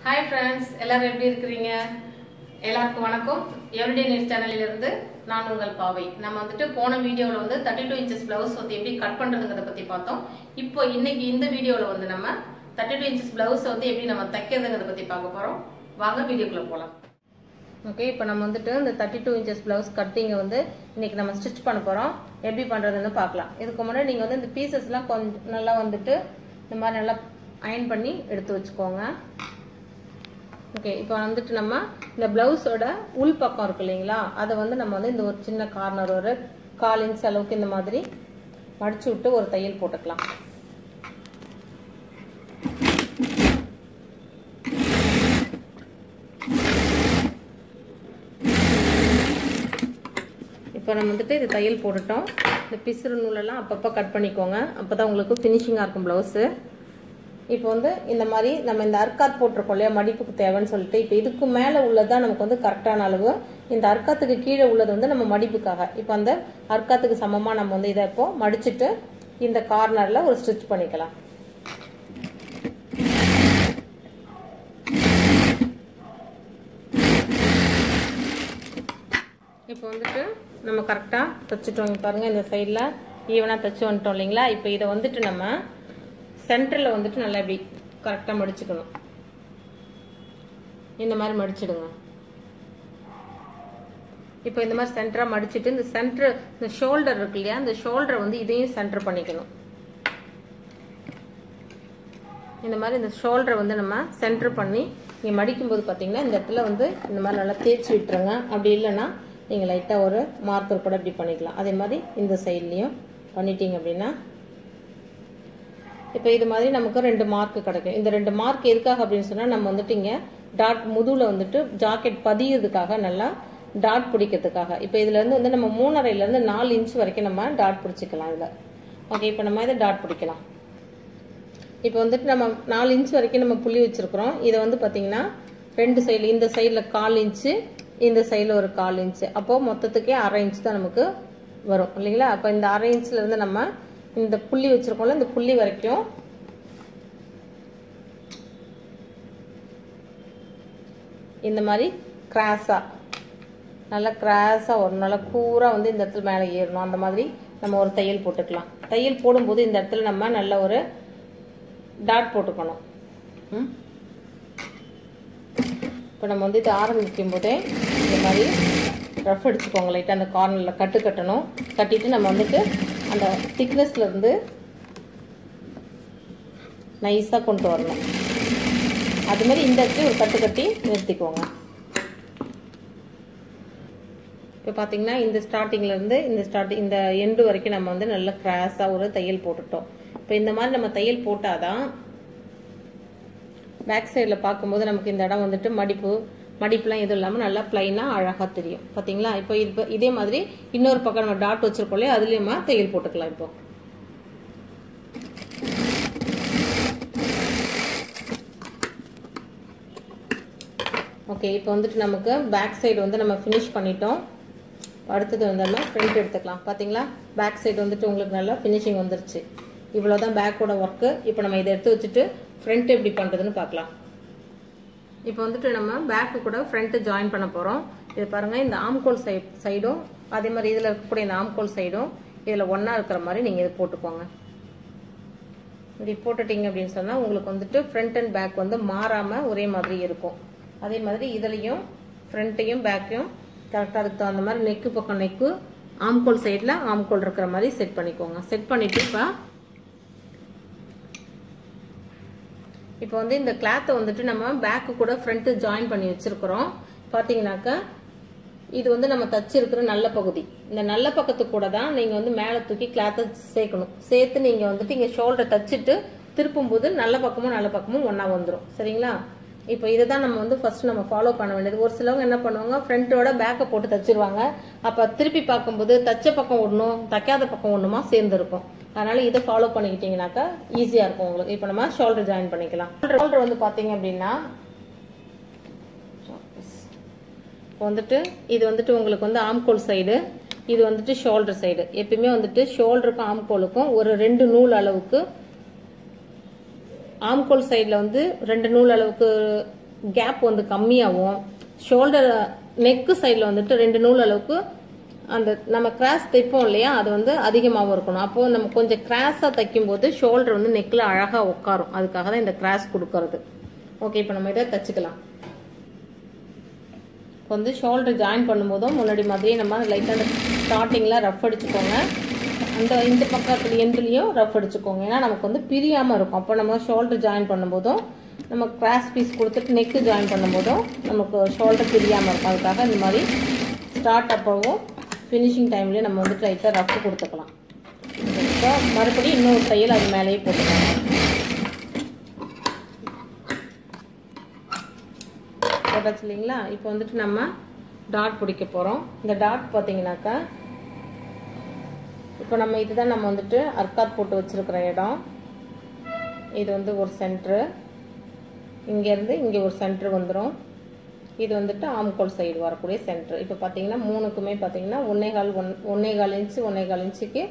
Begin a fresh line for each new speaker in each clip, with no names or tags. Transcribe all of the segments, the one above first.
Hi friends, எல்லாரும் எப்படி இருக்கீங்க? எல்லாருக்கும் வணக்கம். எவ்ரிடே நியூஸ் சேனல்ல இருந்து நான் உங்கள் பாவை. நம்ம வந்துட்டு போன வீடியோல வந்து 32 inches blouse வந்து எப்படி கட் பண்றதுங்கறத பத்தி பார்த்தோம். இப்போ இன்னைக்கு இந்த வீடியோல வந்து நம்ம 32 inches blouse வந்து எப்படி நம்ம தைக்கிறதுங்கறத பத்தி பார்க்க போறோம். வாங்க வீடியோக்குள்ள போலாம். ஓகே, இப்போ நம்ம வந்துட்டு இந்த 32 inches blouse கட்டிங்க வந்து இன்னைக்கு நம்ம ஸ்டிட்ச் பண்ண போறோம். எப்படி பண்றதுன்னு பார்க்கலாம். இதுக்கு முன்னாடி நீங்க வந்து இந்த பீசஸ்லாம் கொஞ்சம் நல்லா வந்துட்டு இந்த மாதிரி நல்லா அயர்ன் பண்ணி எடுத்து வச்சுக்கோங்க. ஓகே, இப்போ வந்துட்டு நம்ம இந்த பிளவுஸோட உள் பக்கம் இருக்கு இல்லைங்களா, அதை வந்து நம்ம வந்து இந்த ஒரு சின்ன கார்னர் ஒரு 1/4 inch அளவுக்கு இந்த மாதிரி மடிச்சு விட்டு ஒரு தையல் போட்டுக்கலாம். இப்போ நம்ம வந்துட்டு இது தையல் போட்டுட்டோம். இந்த பிசுறு நூலெல்லாம் அப்பப்போ கட் பண்ணிக்கோங்க, அப்போ தான் உங்களுக்கு ஃபினிஷிங்காக இருக்கும் ப்ளவுஸு. இப்போ வந்து இந்த மாதிரி நம்ம இந்த அர்க்காத் போட்டிருக்கோம் இல்லையா, மடிப்புக்கு தேவைன்னு சொல்லிட்டு, இப்போ இதுக்கு மேலே உள்ளதான் நமக்கு வந்து கரெக்டான அளவு, இந்த அர்க்காத்துக்கு கீழே உள்ளது வந்து நம்ம மடிப்புக்காக. இப்போ அந்த அர்க்காத்துக்கு சமமாக நம்ம வந்து இதை இப்போ மடிச்சுட்டு இந்த கார்னரில் ஒரு ஸ்டிச் பண்ணிக்கலாம். இப்போ வந்துட்டு நம்ம கரெக்டாக தைச்சிட்டோம். பாருங்கள், இந்த சைடில் ஈவனாக தைச்சி வந்துட்டோம் இல்லைங்களா. இப்போ இதை வந்துட்டு நம்ம சென்டரில் வந்துட்டு நல்லா இப்படி கரெக்டாக மடிச்சுக்கணும். இந்த மாதிரி மடிச்சிடுங்க. இப்போ இந்த மாதிரி சென்டராக மடிச்சுட்டு இந்த சென்டர் இந்த ஷோல்டர் இருக்கு இல்லையா, இந்த ஷோல்டரை வந்து இதையும் சென்டர் பண்ணிக்கணும். இந்த மாதிரி இந்த ஷோல்டரை வந்து நம்ம சென்டர் பண்ணி இங்கே மடிக்கும்போது பார்த்தீங்கன்னா இந்த இடத்துல வந்து இந்த மாதிரி நல்லா தேய்ச்சி விட்டுருங்க. அப்படி இல்லைன்னா நீங்கள் லைட்டாக ஒரு மார்க்கர் கூட இப்படி பண்ணிக்கலாம். அதே மாதிரி இந்த சைட்லேயும் பண்ணிட்டீங்க அப்படின்னா இப்போ இது மாதிரி நமக்கு 2 மார்க் கிடைக்கும். இந்த 2 மார்க் எதுக்காக அப்படின்னு சொன்னால், நம்ம வந்துட்டு இங்கே டாட் முதுகில் வந்துட்டு ஜாக்கெட் பதியறதுக்காக, நல்லா டாட் பிடிக்கிறதுக்காக. இப்போ இதுலேருந்து வந்து நம்ம 3.5 4 inch வரைக்கும் நம்ம டாட் பிடிச்சிக்கலாம் இதில். ஓகே, இப்போ நம்ம இதை டாட் பிடிக்கலாம். இப்போ வந்துட்டு நம்ம 4 inch வரைக்கும் நம்ம புள்ளி வச்சுருக்குறோம். இதை வந்து பார்த்தீங்கன்னா 2 சைடில், இந்த சைடில் 1/4 inch, இந்த சைடில் ஒரு 1/4 inch, அப்போது மொத்தத்துக்கே 1/2 inch தான் நமக்கு வரும் இல்லைங்களா. அப்போ இந்த 1/2 inchலேருந்து நம்ம இந்த புள்ளி வச்சிருக்கோம்ல, இந்த புள்ளி வரைக்கும் இந்த மாதிரி கிராஸா, நல்லா கிராஸா ஒரு நல்லா கூரா வந்து இந்த இடத்துல மேலே ஏறணும். அந்த மாதிரி நம்ம ஒரு தையல் போட்டுக்கலாம். தையல் போடும்போது இந்த இடத்துல நம்ம நல்ல ஒரு டாட் போட்டுக்கணும். இப்போ நம்ம வந்து இது ஆரம்பிக்கும் போதே இந்த மாதிரி ரஃப் அடிச்சுக்கோங்க. லைட்டாக அந்த கார்னரில் கட்டணும். கட்டிட்டு நம்ம வந்துட்டு அந்த திக்னஸ்ல இருந்து நைஸாக கொண்டு வரணும். அது மாதிரி இந்த இடத்துல ஒரு கட்டி நிறுத்திக்கோங்க. இப்போ பார்த்தீங்கன்னா இந்த ஸ்டார்டிங்லேருந்து இந்த எண்டு வரைக்கும் நம்ம வந்து நல்ல கிராஸாக ஒரு தையல் போட்டுட்டோம். இப்போ இந்த மாதிரி நம்ம தையல் போட்டாதான் பேக் சைடில் பார்க்கும்போது நமக்கு இந்த இடம் வந்துட்டு மடிப்புலாம் எதுவும் இல்லாமல் நல்லா பிளைனாக அழகாக தெரியும். பார்த்தீங்களா. இப்போ இதே மாதிரி இன்னொரு பக்கம் நம்ம டாட் வச்சிருக்கோம் இல்லையா, அதுலேயுமா தையல் போட்டுக்கலாம். இப்போ ஓகே, இப்போ வந்துட்டு நமக்கு பேக் சைடு வந்து நம்ம ஃபினிஷ் பண்ணிட்டோம். அடுத்தது வந்து நம்ம ஃப்ரண்ட் எடுத்துக்கலாம். பார்த்தீங்களா, பேக் சைடு வந்துட்டு உங்களுக்கு நல்லா ஃபினிஷிங் வந்துருச்சு. இவ்வளோதான் பேக்கோட ஒர்க்கு. இப்போ நம்ம இதை எடுத்து வச்சுட்டு ஃப்ரண்ட் எப்படி பண்ணுறதுன்னு பார்க்கலாம். இப்போ வந்துட்டு நம்ம பேக்கு கூட ஃப்ரண்ட்டு ஜாயின் பண்ண போகிறோம். இது பாருங்கள், இந்த ஆம்கோல் சைடும் அதே மாதிரி இதில் இருக்கக்கூடிய இந்த ஆம்கோல் சைடும் இதில் ஒன்றா இருக்கிற மாதிரி நீங்கள் இது போட்டுக்கோங்க. இப்படி போட்டுட்டீங்க அப்படின்னு சொன்னால் உங்களுக்கு வந்துட்டு ஃப்ரண்ட் அண்ட் பேக் வந்து மாறாமல் ஒரே மாதிரி இருக்கும். அதே மாதிரி இதுலேயும் ஃப்ரண்ட்டையும் பேக்கையும் கரெக்டாக அதுக்கு தகுந்த மாதிரி நெக்கு பக்கம் நெக்கு, ஆம்கோல் சைடில் ஆம்கோல் இருக்கிற மாதிரி செட் பண்ணிக்கோங்க. செட் பண்ணிவிட்டு இப்போ வந்து இந்த கிளாத்தை வந்துட்டு நம்ம பேக்கு கூட ஃப்ரண்ட்டு ஜாயின் பண்ணி வச்சிருக்கிறோம். பார்த்தீங்கன்னாக்கா இது வந்து நம்ம தச்சிருக்கிற நல்ல பகுதி. இந்த நல்ல பக்கத்துக்கு கூட தான் நீங்கள் வந்து மேலே தூக்கி கிளாத்தை சேர்க்கணும். சேர்த்து நீங்கள் வந்துட்டு இங்கே ஷோல்டர் தச்சுட்டு திருப்பும் போது நல்ல பக்கமும் ஒன்றா வந்துடும். சரிங்களா. இப்போ இதை தான் நம்ம வந்து ஃபர்ஸ்ட் நம்ம ஃபாலோ பண்ண வேண்டியது. ஒரு சிலவங்க என்ன பண்ணுவாங்க, ஃப்ரண்ட்டோட பேக்கை போட்டு தச்சிருவாங்க. அப்போ திருப்பி பார்க்கும்போது தச்ச பக்கம் ஒன்றும் தைக்காத பக்கம் ஒன்றுமா சேர்ந்துருக்கும். அதனால இதை ஃபாலோ பண்ணிக்கிட்டீங்கன்னாக்கா ஈஸியாக இருக்கும் உங்களுக்கு. இப்போ நம்ம ஷோல்டர் ஜாயின் பண்ணிக்கலாம். ஷோல்டர் வந்து பார்த்தீங்க அப்படின்னா இப்போ வந்துட்டு இது வந்துட்டு உங்களுக்கு வந்து ஆம்கோல் சைடு, இது வந்துட்டு ஷோல்டர் சைடு. எப்பயுமே வந்துட்டு ஷோல்டருக்கும் ஆம்கோலுக்கும் ஒரு 2 நூல் அளவுக்கு ஆம்கோல் சைடில் வந்து 2 நூல் அளவுக்கு கேப் வந்து கம்மியாகவும் ஷோல்டர் நெக்கு சைடில் வந்துட்டு 2 நூல் அளவுக்கு அந்த நம்ம கிராஸ் தைப்போம் இல்லையா அது வந்து அதிகமாகவும் இருக்கணும். அப்போ நம்ம கொஞ்சம் கிராஸாக தைக்கும் போது ஷோல்டர் வந்து நெக்கில் அழகாக உட்காரும். அதுக்காக தான் இந்த கிராஸ் கொடுக்கறது. ஓகே, இப்போ நம்ம இதை தச்சுக்கலாம். இப்போ வந்து ஷோல்டர் ஜாயின் பண்ணும்போதும் முன்னாடி மாதிரியே நம்ம லைட்டாக அந்த ஸ்டார்டிங்கில் ரஃப் அடிச்சுக்கோங்க. இந்த பக்கத்துல எண்ட்லேயும் ரஃப் அடிச்சுக்கோங்க. ஏன்னா நமக்கு வந்து பிரியாமல் இருக்கும். அப்போ நம்ம ஷோல்டர் ஜாயின் பண்ணும்போதும் நம்ம கிராஸ் பீஸ் கொடுத்துட்டு நெக்கு ஜாயின் பண்ணும்போதும் நமக்கு ஷோல்டர் பிரியாமல் இருக்கும். அதுக்காக இந்த மாதிரி ஸ்டார்ட் அப்பவும் ஃபினிஷிங் டைம்லேயே நம்ம வந்து லைட்டாக ரஃப் கொடுத்துக்கலாம். இப்போ மறுபடியும் இன்னொரு தையல் அது மேலேயே போட்டுக்கலாம். போட்டாச்சு இல்லைங்களா? இப்போ வந்துட்டு நம்ம டாட் பிடிக்க போகிறோம். இந்த டாட் பார்த்தீங்கன்னாக்கா இப்போ நம்ம இதுதான் நம்ம வந்துட்டு அர்க்காத் போட்டு வச்சுருக்கிற இடம். இது வந்து ஒரு சென்ட்ரு, இங்கேருந்து இங்கே ஒரு சென்ட்ரு வந்துடும். இது வந்துட்டு ஆம்கோல் சைடு வரக்கூடிய சென்ட்ரு. இப்போ பார்த்தீங்கன்னா மூணுக்குமே பார்த்தீங்கன்னா 1.25 இன்ச்சு 1.25 இன்ச்சுக்கு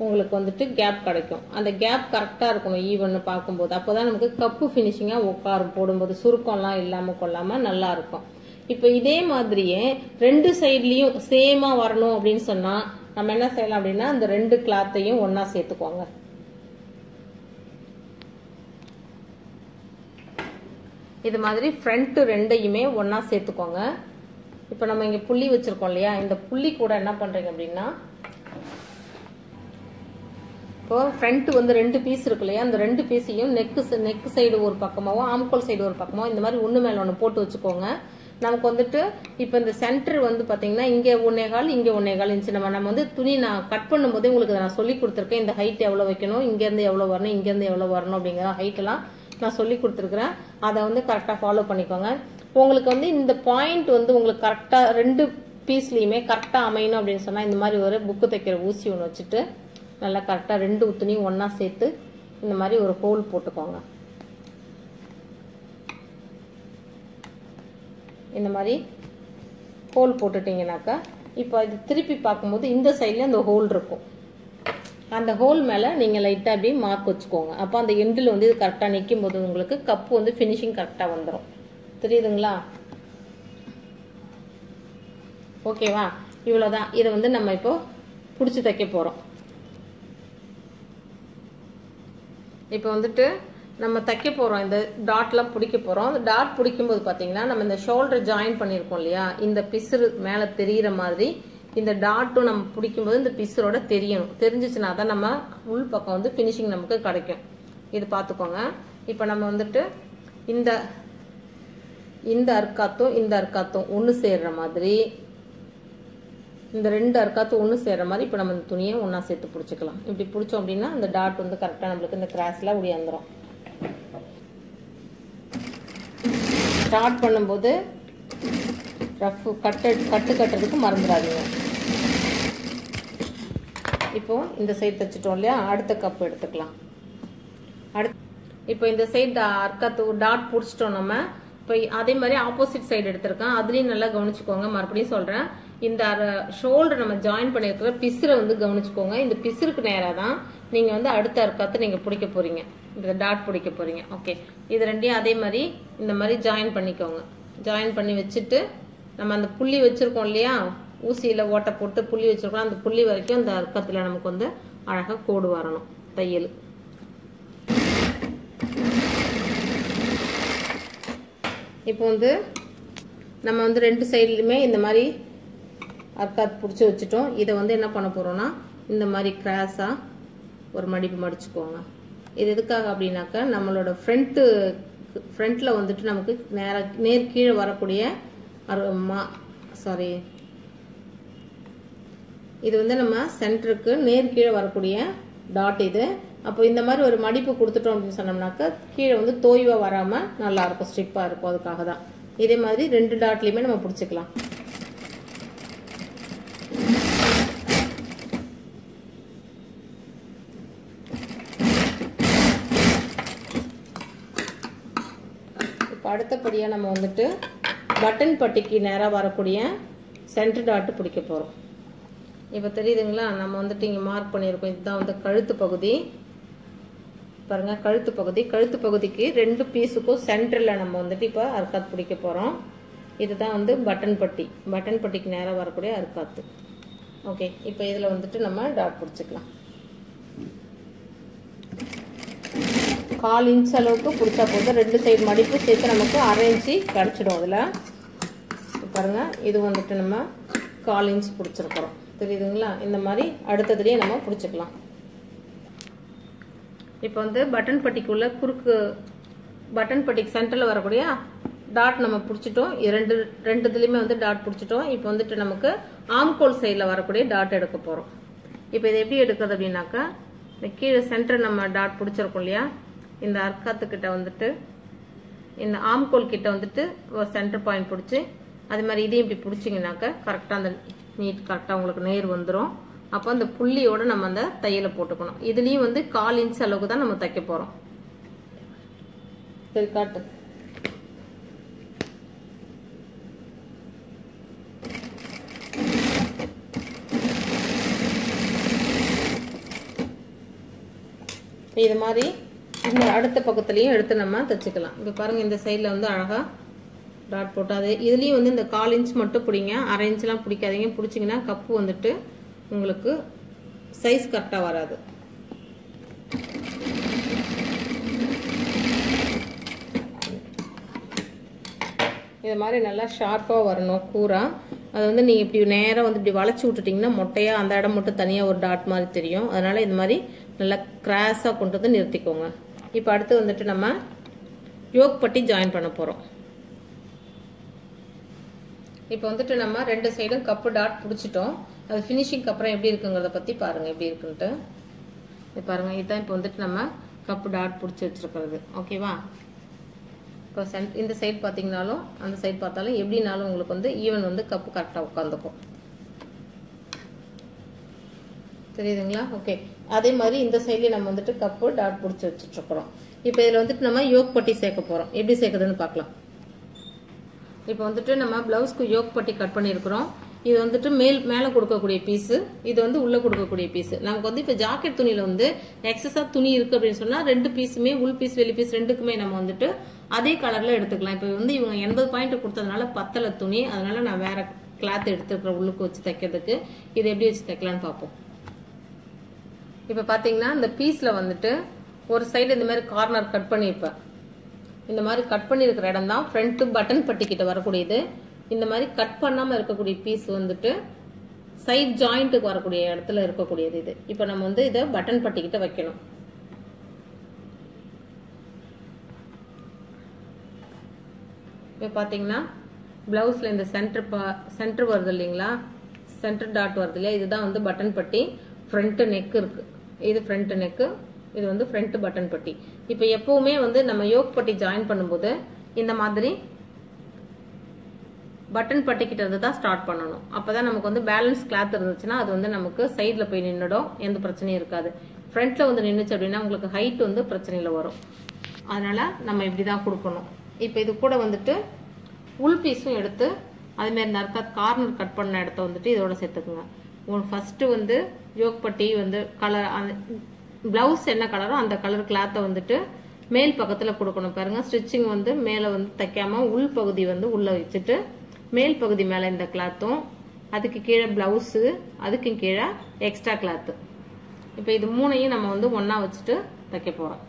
உங்களுக்கு வந்துட்டு கேப் கிடைக்கும். அந்த கேப் கரெக்டாக இருக்கணும் ஈவன்னு பார்க்கும்போது. அப்போ தான் நமக்கு கப்பு ஃபினிஷிங்காக உட்காரும். போடும்போது சுருக்கம்லாம் இல்லாமல் கொள்ளாமல் நல்லா இருக்கும். இப்போ இதே மாதிரியே 2 சைட்லேயும் சேமாக வரணும் அப்படின்னு சொன்னால் நம்ம என்ன செய்யலாம் அப்படின்னா அந்த 2 கிளாத்தையும் ஒன்றா சேர்த்துக்கோங்க. இது மாதிரி ஃப்ரண்ட் 2யுமே ஒன்றா சேர்த்துக்கோங்க. இப்போ நம்ம இங்கே புள்ளி வச்சுருக்கோம் இல்லையா? இந்த புள்ளி கூட என்ன பண்ணுறீங்க அப்படின்னா இப்போ ஃப்ரண்ட் வந்து 2 பீஸ் இருக்கு இல்லையா? அந்த 2 பீஸையும் நெக்கு சைடு ஒரு பக்கமாகவும் ஆம்கோல் சைடு ஒரு பக்கமாகவும் இந்த மாதிரி ஒன்று மேலே ஒன்று போட்டு வச்சுக்கோங்க. நமக்கு வந்துட்டு இப்போ இந்த சென்டர் வந்து பார்த்தீங்கன்னா இங்கே 1.25 இங்கே 1.25 இன்ச்சு நம்ம வந்து துணி நான் கட் பண்ணும்போதே உங்களுக்கு நான் சொல்லி கொடுத்துருக்கேன். இந்த ஹைட் எவ்வளோ வைக்கணும், இங்கேருந்து எவ்வளோ வரணும், இங்கேருந்து எவ்வளோ வரணும் அப்படிங்கிற ஹைட்டெல்லாம் நான் சொல்லி கொடுத்துருக்குறேன். அதை வந்து கரெக்டாக ஃபாலோ பண்ணிக்கோங்க. உங்களுக்கு வந்து இந்த பாயிண்ட் வந்து உங்களுக்கு கரெக்டாக 2 பீஸ்லேயுமே கரெக்டாக அமையணும் அப்படின்னு சொன்னால் இந்த மாதிரி ஒரு புக்கு தைக்கிற ஊசி ஒன்று வச்சுட்டு நல்லா கரெக்டாக 2 துணியும் ஒன்றா சேர்த்து இந்த மாதிரி ஒரு ஹோல் போட்டுக்கோங்க. இந்த மாதிரி ஹோல் போட்டுட்டீங்கன்னாக்கா இப்போ இது திருப்பி பார்க்கும்போது இந்த சைட்லேயே அந்த ஹோல் இருக்கும். அந்த ஹோல் மேலே நீங்கள் லைட்டாக அப்படியே மார்க் வச்சுக்கோங்க. அப்போ அந்த எண்டில் வந்து இது கரெக்டாக நிற்கும் போது உங்களுக்கு கப்பு வந்து ஃபினிஷிங் கரெக்டாக வந்துடும். தெரியுதுங்களா? ஓகேவா? இவ்வளோதான். இதை வந்து நம்ம இப்போ பிடிச்சி தைக்க போகிறோம். இப்போ வந்துட்டு நம்ம தைக்க போகிறோம். இந்த டாட்லாம் பிடிக்க போகிறோம். அந்த டாட் பிடிக்கும்போது பார்த்தீங்கன்னா நம்ம இந்த ஷோல்டர் ஜாயின் பண்ணியிருக்கோம் இல்லையா? இந்த பிசுறு மேலே தெரிகிற மாதிரி இந்த டாட்டும் நம்ம பிடிக்கும்போது இந்த பிசுரோட தெரியணும். தெரிஞ்சிச்சுன்னா தான் நம்ம உள் பக்கம் வந்து ஃபினிஷிங் நமக்கு கிடைக்கும். இது பார்த்துக்கோங்க. இப்போ நம்ம வந்துட்டு இந்த அர்க்காத்தும் ஒன்று சேர்ற மாதிரி இந்த 2 அர்க்காத்தும் ஒன்று சேர்ற மாதிரி இப்போ நம்ம இந்த துணியை ஒன்றா சேர்த்து பிடிச்சிக்கலாம். இப்படி பிடிச்சோம் அப்படின்னா இந்த டாட் வந்து கரெக்டாக நம்மளுக்கு இந்த கிராஸில் உடையாந்துடும். ஸ்டார்ட் பண்ணும்போது ரஃப் கட்டுறதுக்கு மறந்துடாதீங்க. இப்போ இந்த சைடு தைச்சிட்டோம் இல்லையா? அடுத்த கப் எடுத்துக்கலாம். இப்போ இந்த சைடு அர்க்காத்து டாட் பிடிச்சிட்டோம் நம்ம. இப்போ அதே மாதிரி ஆப்போசிட் சைடு எடுத்திருக்கேன். அதுலேயும் நல்லா கவனிச்சுக்கோங்க. மறுபடியும் சொல்கிறேன், இந்த ஷோல்டர் நம்ம ஜாயின் பண்ணியிருக்கிற பிசுரை வந்து கவனிச்சுக்கோங்க. இந்த பிசுருக்கு நேராக தான் நீங்கள் வந்து அடுத்த அர்க்காத்து நீங்கள் பிடிக்க போகிறீங்க. இந்த டாட் பிடிக்க போகிறீங்க. ஓகே, இது 2யும் அதே மாதிரி இந்த மாதிரி ஜாயின் பண்ணிக்கோங்க. ஜாயின் பண்ணி வச்சுட்டு நம்ம அந்த புள்ளி வச்சுருக்கோம் இல்லையா? ஊசியில் ஓட்டை போட்டு புள்ளி வச்சுருக்கோம். அந்த புள்ளி வரைக்கும் அந்த அர்க்கத்தில் நமக்கு வந்து அழகாக கோடு வரணும் தையல். இப்போ வந்து நம்ம வந்து 2 சைட்லையுமே இந்த மாதிரி அர்க்காத் பிடிச்சி வச்சுட்டோம். இதை வந்து என்ன பண்ண போகிறோம்னா இந்த மாதிரி கிராஸாக ஒரு மடிப்பு மடிச்சுக்கோங்க. இது எதுக்காக அப்படின்னாக்கா நம்மளோட ஃப்ரண்ட்டில் வந்துட்டு நமக்கு நேர் கீழே வரக்கூடிய இது வந்து நம்ம சென்டருக்கு நேர் கீழே வரக்கூடிய டாட் இது. அப்போ இந்த மாதிரி ஒரு மடிப்பு கொடுத்துட்டோம் அப்படின்னு சொன்னோம்னாக்கா கீழே வந்து தோய்வாக வராமல் நல்லாயிருக்கும், ஸ்ட்ரிப்பாக இருக்கும். அதுக்காக தான் இதே மாதிரி 2 டாட்லேயுமே நம்ம பிடிச்சிக்கலாம். இப்போ அடுத்தபடியாக நம்ம வந்துட்டு பட்டன் பட்டிக்கு நேராக வரக்கூடிய சென்டர் டாட்டு பிடிக்க போகிறோம். இப்போ தெரியுதுங்களா? நம்ம வந்துட்டு இங்கே மார்க் பண்ணியிருக்கோம். இதுதான் வந்து கழுத்து பகுதி. பாருங்க கழுத்து பகுதிக்கு ரெண்டு பீஸுக்கும் சென்டர்ல நம்ம வந்துட்டு இப்போ அர்க்காத் பிடிக்க போறோம். இதுதான் வந்து பட்டன் பட்டிக்கு நேரா வரக்கூடிய அர்க்காத்து. ஓகே, இப்போ இதுல வந்துட்டு நம்ம டாட் பிடிச்சிக்கலாம். 1/4 இன்ச் அளவுக்கு பிடிச்சா போதும். ரெண்டு சைடு மடிப்பு சேர்த்து நமக்கு 1/2 இன்ச்சு கிடைச்சிடும். அதில் பாருங்க, இது வந்துட்டு நம்ம 1/4 இன்ச் பிடிச்சிருக்கிறோம். தெரியுதுங்களா? இந்த மாதிரி அடுத்ததுலேயே நம்ம பிடிச்சிக்கலாம். இப்போ வந்து பட்டன் பட்டிக்குள்ள குறுக்கு பட்டன் பட்டிக்கு சென்டரில் வரக்கூடிய டாட் நம்ம பிடிச்சிட்டோம். ரெண்டுத்துலேயுமே வந்து டாட் பிடிச்சிட்டோம். இப்போ வந்துட்டு நமக்கு ஆம்கோல் சைடில் வரக்கூடிய டாட் எடுக்க போகிறோம். இப்போ இதை எப்படி எடுக்கிறது அப்படின்னாக்கா, இந்த கீழே சென்டர் நம்ம டாட் பிடிச்சிருக்கோம் இல்லையா, இந்த அர்க்காத்துக்கிட்ட வந்துட்டு இந்த ஆம்கோல் கிட்ட வந்துட்டு ஒரு சென்டர் பாயிண்ட் பிடிச்சி அது மாதிரி இதையும் இப்படி பிடிச்சிங்கனாக்கா கரெக்டாக அந்த கரெக்டாக உங்களுக்கு நேர் வந்துடும். அப்போ அந்த புள்ளியோட நம்ம அந்த தையலை போட்டுக்கணும். இதுலேயும் வந்து 1/4 இன்ச் அளவுக்கு தான் நம்ம தைக்க போகிறோம். சரி, காட்டு. இது மாதிரி இந்த அடுத்த பக்கத்துலையும் எடுத்து நம்ம தைச்சிக்கலாம். இப்போ பாருங்க, இந்த சைடில் வந்து அழகாக டாட் போட்டாது. இதுலேயும் வந்து இந்த 1/4 இன்ச் மட்டும் பிடிங்க, 1/2 இன்ச்லாம் பிடிக்காதீங்க. பிடிச்சிங்கன்னா கப்பு வந்துட்டு உங்களுக்கு சைஸ் கரெக்டாக வராது. இது மாதிரி நல்லா ஷார்ப்பாக வரணும் கூரா. அது வந்து நீங்கள் இப்படி நேராக வந்து இப்படி வளைச்சி விட்டுட்டிங்கன்னா மொட்டையாக அந்த இடம் மட்டும் தனியாக ஒரு டாட் மாதிரி தெரியும். அதனால் இது மாதிரி நல்லா கிராஸாக கொண்டு வந்து நிறுத்திக்கோங்க. இப்போ அடுத்து வந்துட்டு நம்ம யோக் பட்டி ஜாயின் பண்ண போகிறோம். இப்போ வந்துட்டு நம்ம ரெண்டு சைடும் கப்பு டாட் பிடிச்சிட்டோம். அது ஃபினிஷிங்க்கு அப்புறம் எப்படி இருக்குங்கிறத பற்றி பாருங்கள் எப்படி இருக்குன்ட்டு. இது பாருங்கள், இதுதான் இப்போ வந்துட்டு நம்ம கப்பு டாட் பிடிச்சி வச்சுருக்கிறது. ஓகேவா? இப்போ இந்த சைடு பார்த்தீங்கனாலும் அந்த சைடு பார்த்தாலும் எப்படினாலும் உங்களுக்கு வந்து ஈவன் வந்து கப்பு கரெக்டாக உட்காந்துக்கும். தெரியுதுங்களா? ஓகே, அதே மாதிரி இந்த சைட்லேயே நம்ம வந்துட்டு கப்பு டாட் பிடிச்சி வச்சுட்ருக்குறோம். இப்போ இதில் வந்துட்டு நம்ம யோக் பட்டி சேர்க்க போகிறோம். எப்படி சேர்க்குறதுன்னு பார்க்கலாம். இப்போ வந்துட்டு நம்ம பிளவுஸ்க்கு யோக் பட்டி கட் பண்ணியிருக்கிறோம். இது வந்துட்டு மேலே கொடுக்கக்கூடிய பீஸு, இது வந்து உள்ளே கொடுக்கக்கூடிய பீஸு. நமக்கு வந்து இப்போ ஜாக்கெட் துணியில் வந்து எக்ஸஸாக துணி இருக்குது அப்படின்னு சொன்னால் ரெண்டு பீஸுமே உள் பீஸ் வெளி பீஸ் ரெண்டுக்குமே நம்ம வந்துட்டு அதே கலரில் எடுத்துக்கலாம். இப்போ வந்து இவங்க 80 பாயிண்ட் கொடுத்ததுனால பத்தலை துணி, அதனால நான் வேற கிளாத் எடுத்துருக்கிறேன் உள்ளுக்கு வச்சு தைக்கிறதுக்கு. இது எப்படி வச்சு தைக்கலான்னு பார்ப்போம். இப்போ பார்த்தீங்கன்னா இந்த பீஸில் வந்துட்டு ஒரு சைடு இந்த மாதிரி கார்னர் கட் பண்ணியிருப்பேன். இந்த மாதிரி கட் பண்ணியிருக்கிற இடம் தான் ஃப்ரண்ட் பட்டன் பட்டிக்கிட்ட வரக்கூடியது. இந்த மாதிரி கட் பண்ணாமல் இருக்கக்கூடிய பீஸ் வந்துட்டு சைட் ஜாயிண்ட்டுக்கு வரக்கூடிய இடத்துல இருக்கக்கூடியது இது. இப்போ நம்ம வந்து இதை பட்டன் பட்டிக்கிட்ட வைக்கணும். இப்போ பார்த்தீங்கன்னா பிளவுஸில் இந்த சென்டர் வருது இல்லைங்களா, சென்டர் டாட் வருது இல்லையா, இதுதான் வந்து பட்டன் பட்டி. ஃப்ரண்ட் நெக் இருக்கு, இது ஃப்ரண்ட் நெக்கு, இது வந்து ஃப்ரண்ட் பட்டன் பட்டி. இப்போ எப்பவுமே வந்து நம்ம யோக் பட்டி ஜாயின் பண்ணும்போது இந்த மாதிரி பட்டன் பட்டிக்கிட்ட இருந்து தான் ஸ்டார்ட் பண்ணணும். அப்பதான் நமக்கு வந்து பேலன்ஸ் கிளாத் இருந்துச்சுன்னா அது வந்து நமக்கு சைடில் போய் நின்றுடும், எந்த பிரச்சனையும் இருக்காது. ஃப்ரண்ட்ல வந்து நின்றுச்சு அப்படின்னா உங்களுக்கு ஹைட் வந்து பிரச்சனையில் வரும். அதனால நம்ம இப்படி தான் கொடுக்கணும். இப்போ இது கூட வந்துட்டு உள் பீஸும் எடுத்து அதேமாரி நறுக்காத் கார்னர் கட் பண்ண இடத்த வந்துட்டு இதோட சேர்த்துக்குங்க. ஃபர்ஸ்ட் வந்து யோக் பட்டி வந்து கலர் பிளவுஸ் என்ன கலரோ அந்த கலர் கிளாத்தை வந்துட்டு மேல் பக்கத்தில் கொடுக்கணும். பாருங்க, ஸ்டிச்சிங் வந்து மேலே வந்து தைக்காம உள் பகுதி வந்து உள்ளே வச்சுட்டு மேல் பகுதி மேலே இந்த கிளாத்தும் அதுக்கு கீழே பிளவுஸு அதுக்கு கீழே எக்ஸ்ட்ரா கிளாத்து. இப்போ இது மூணையும் நம்ம வந்து ஒன்னா வச்சுட்டு தைக்க போறோம்.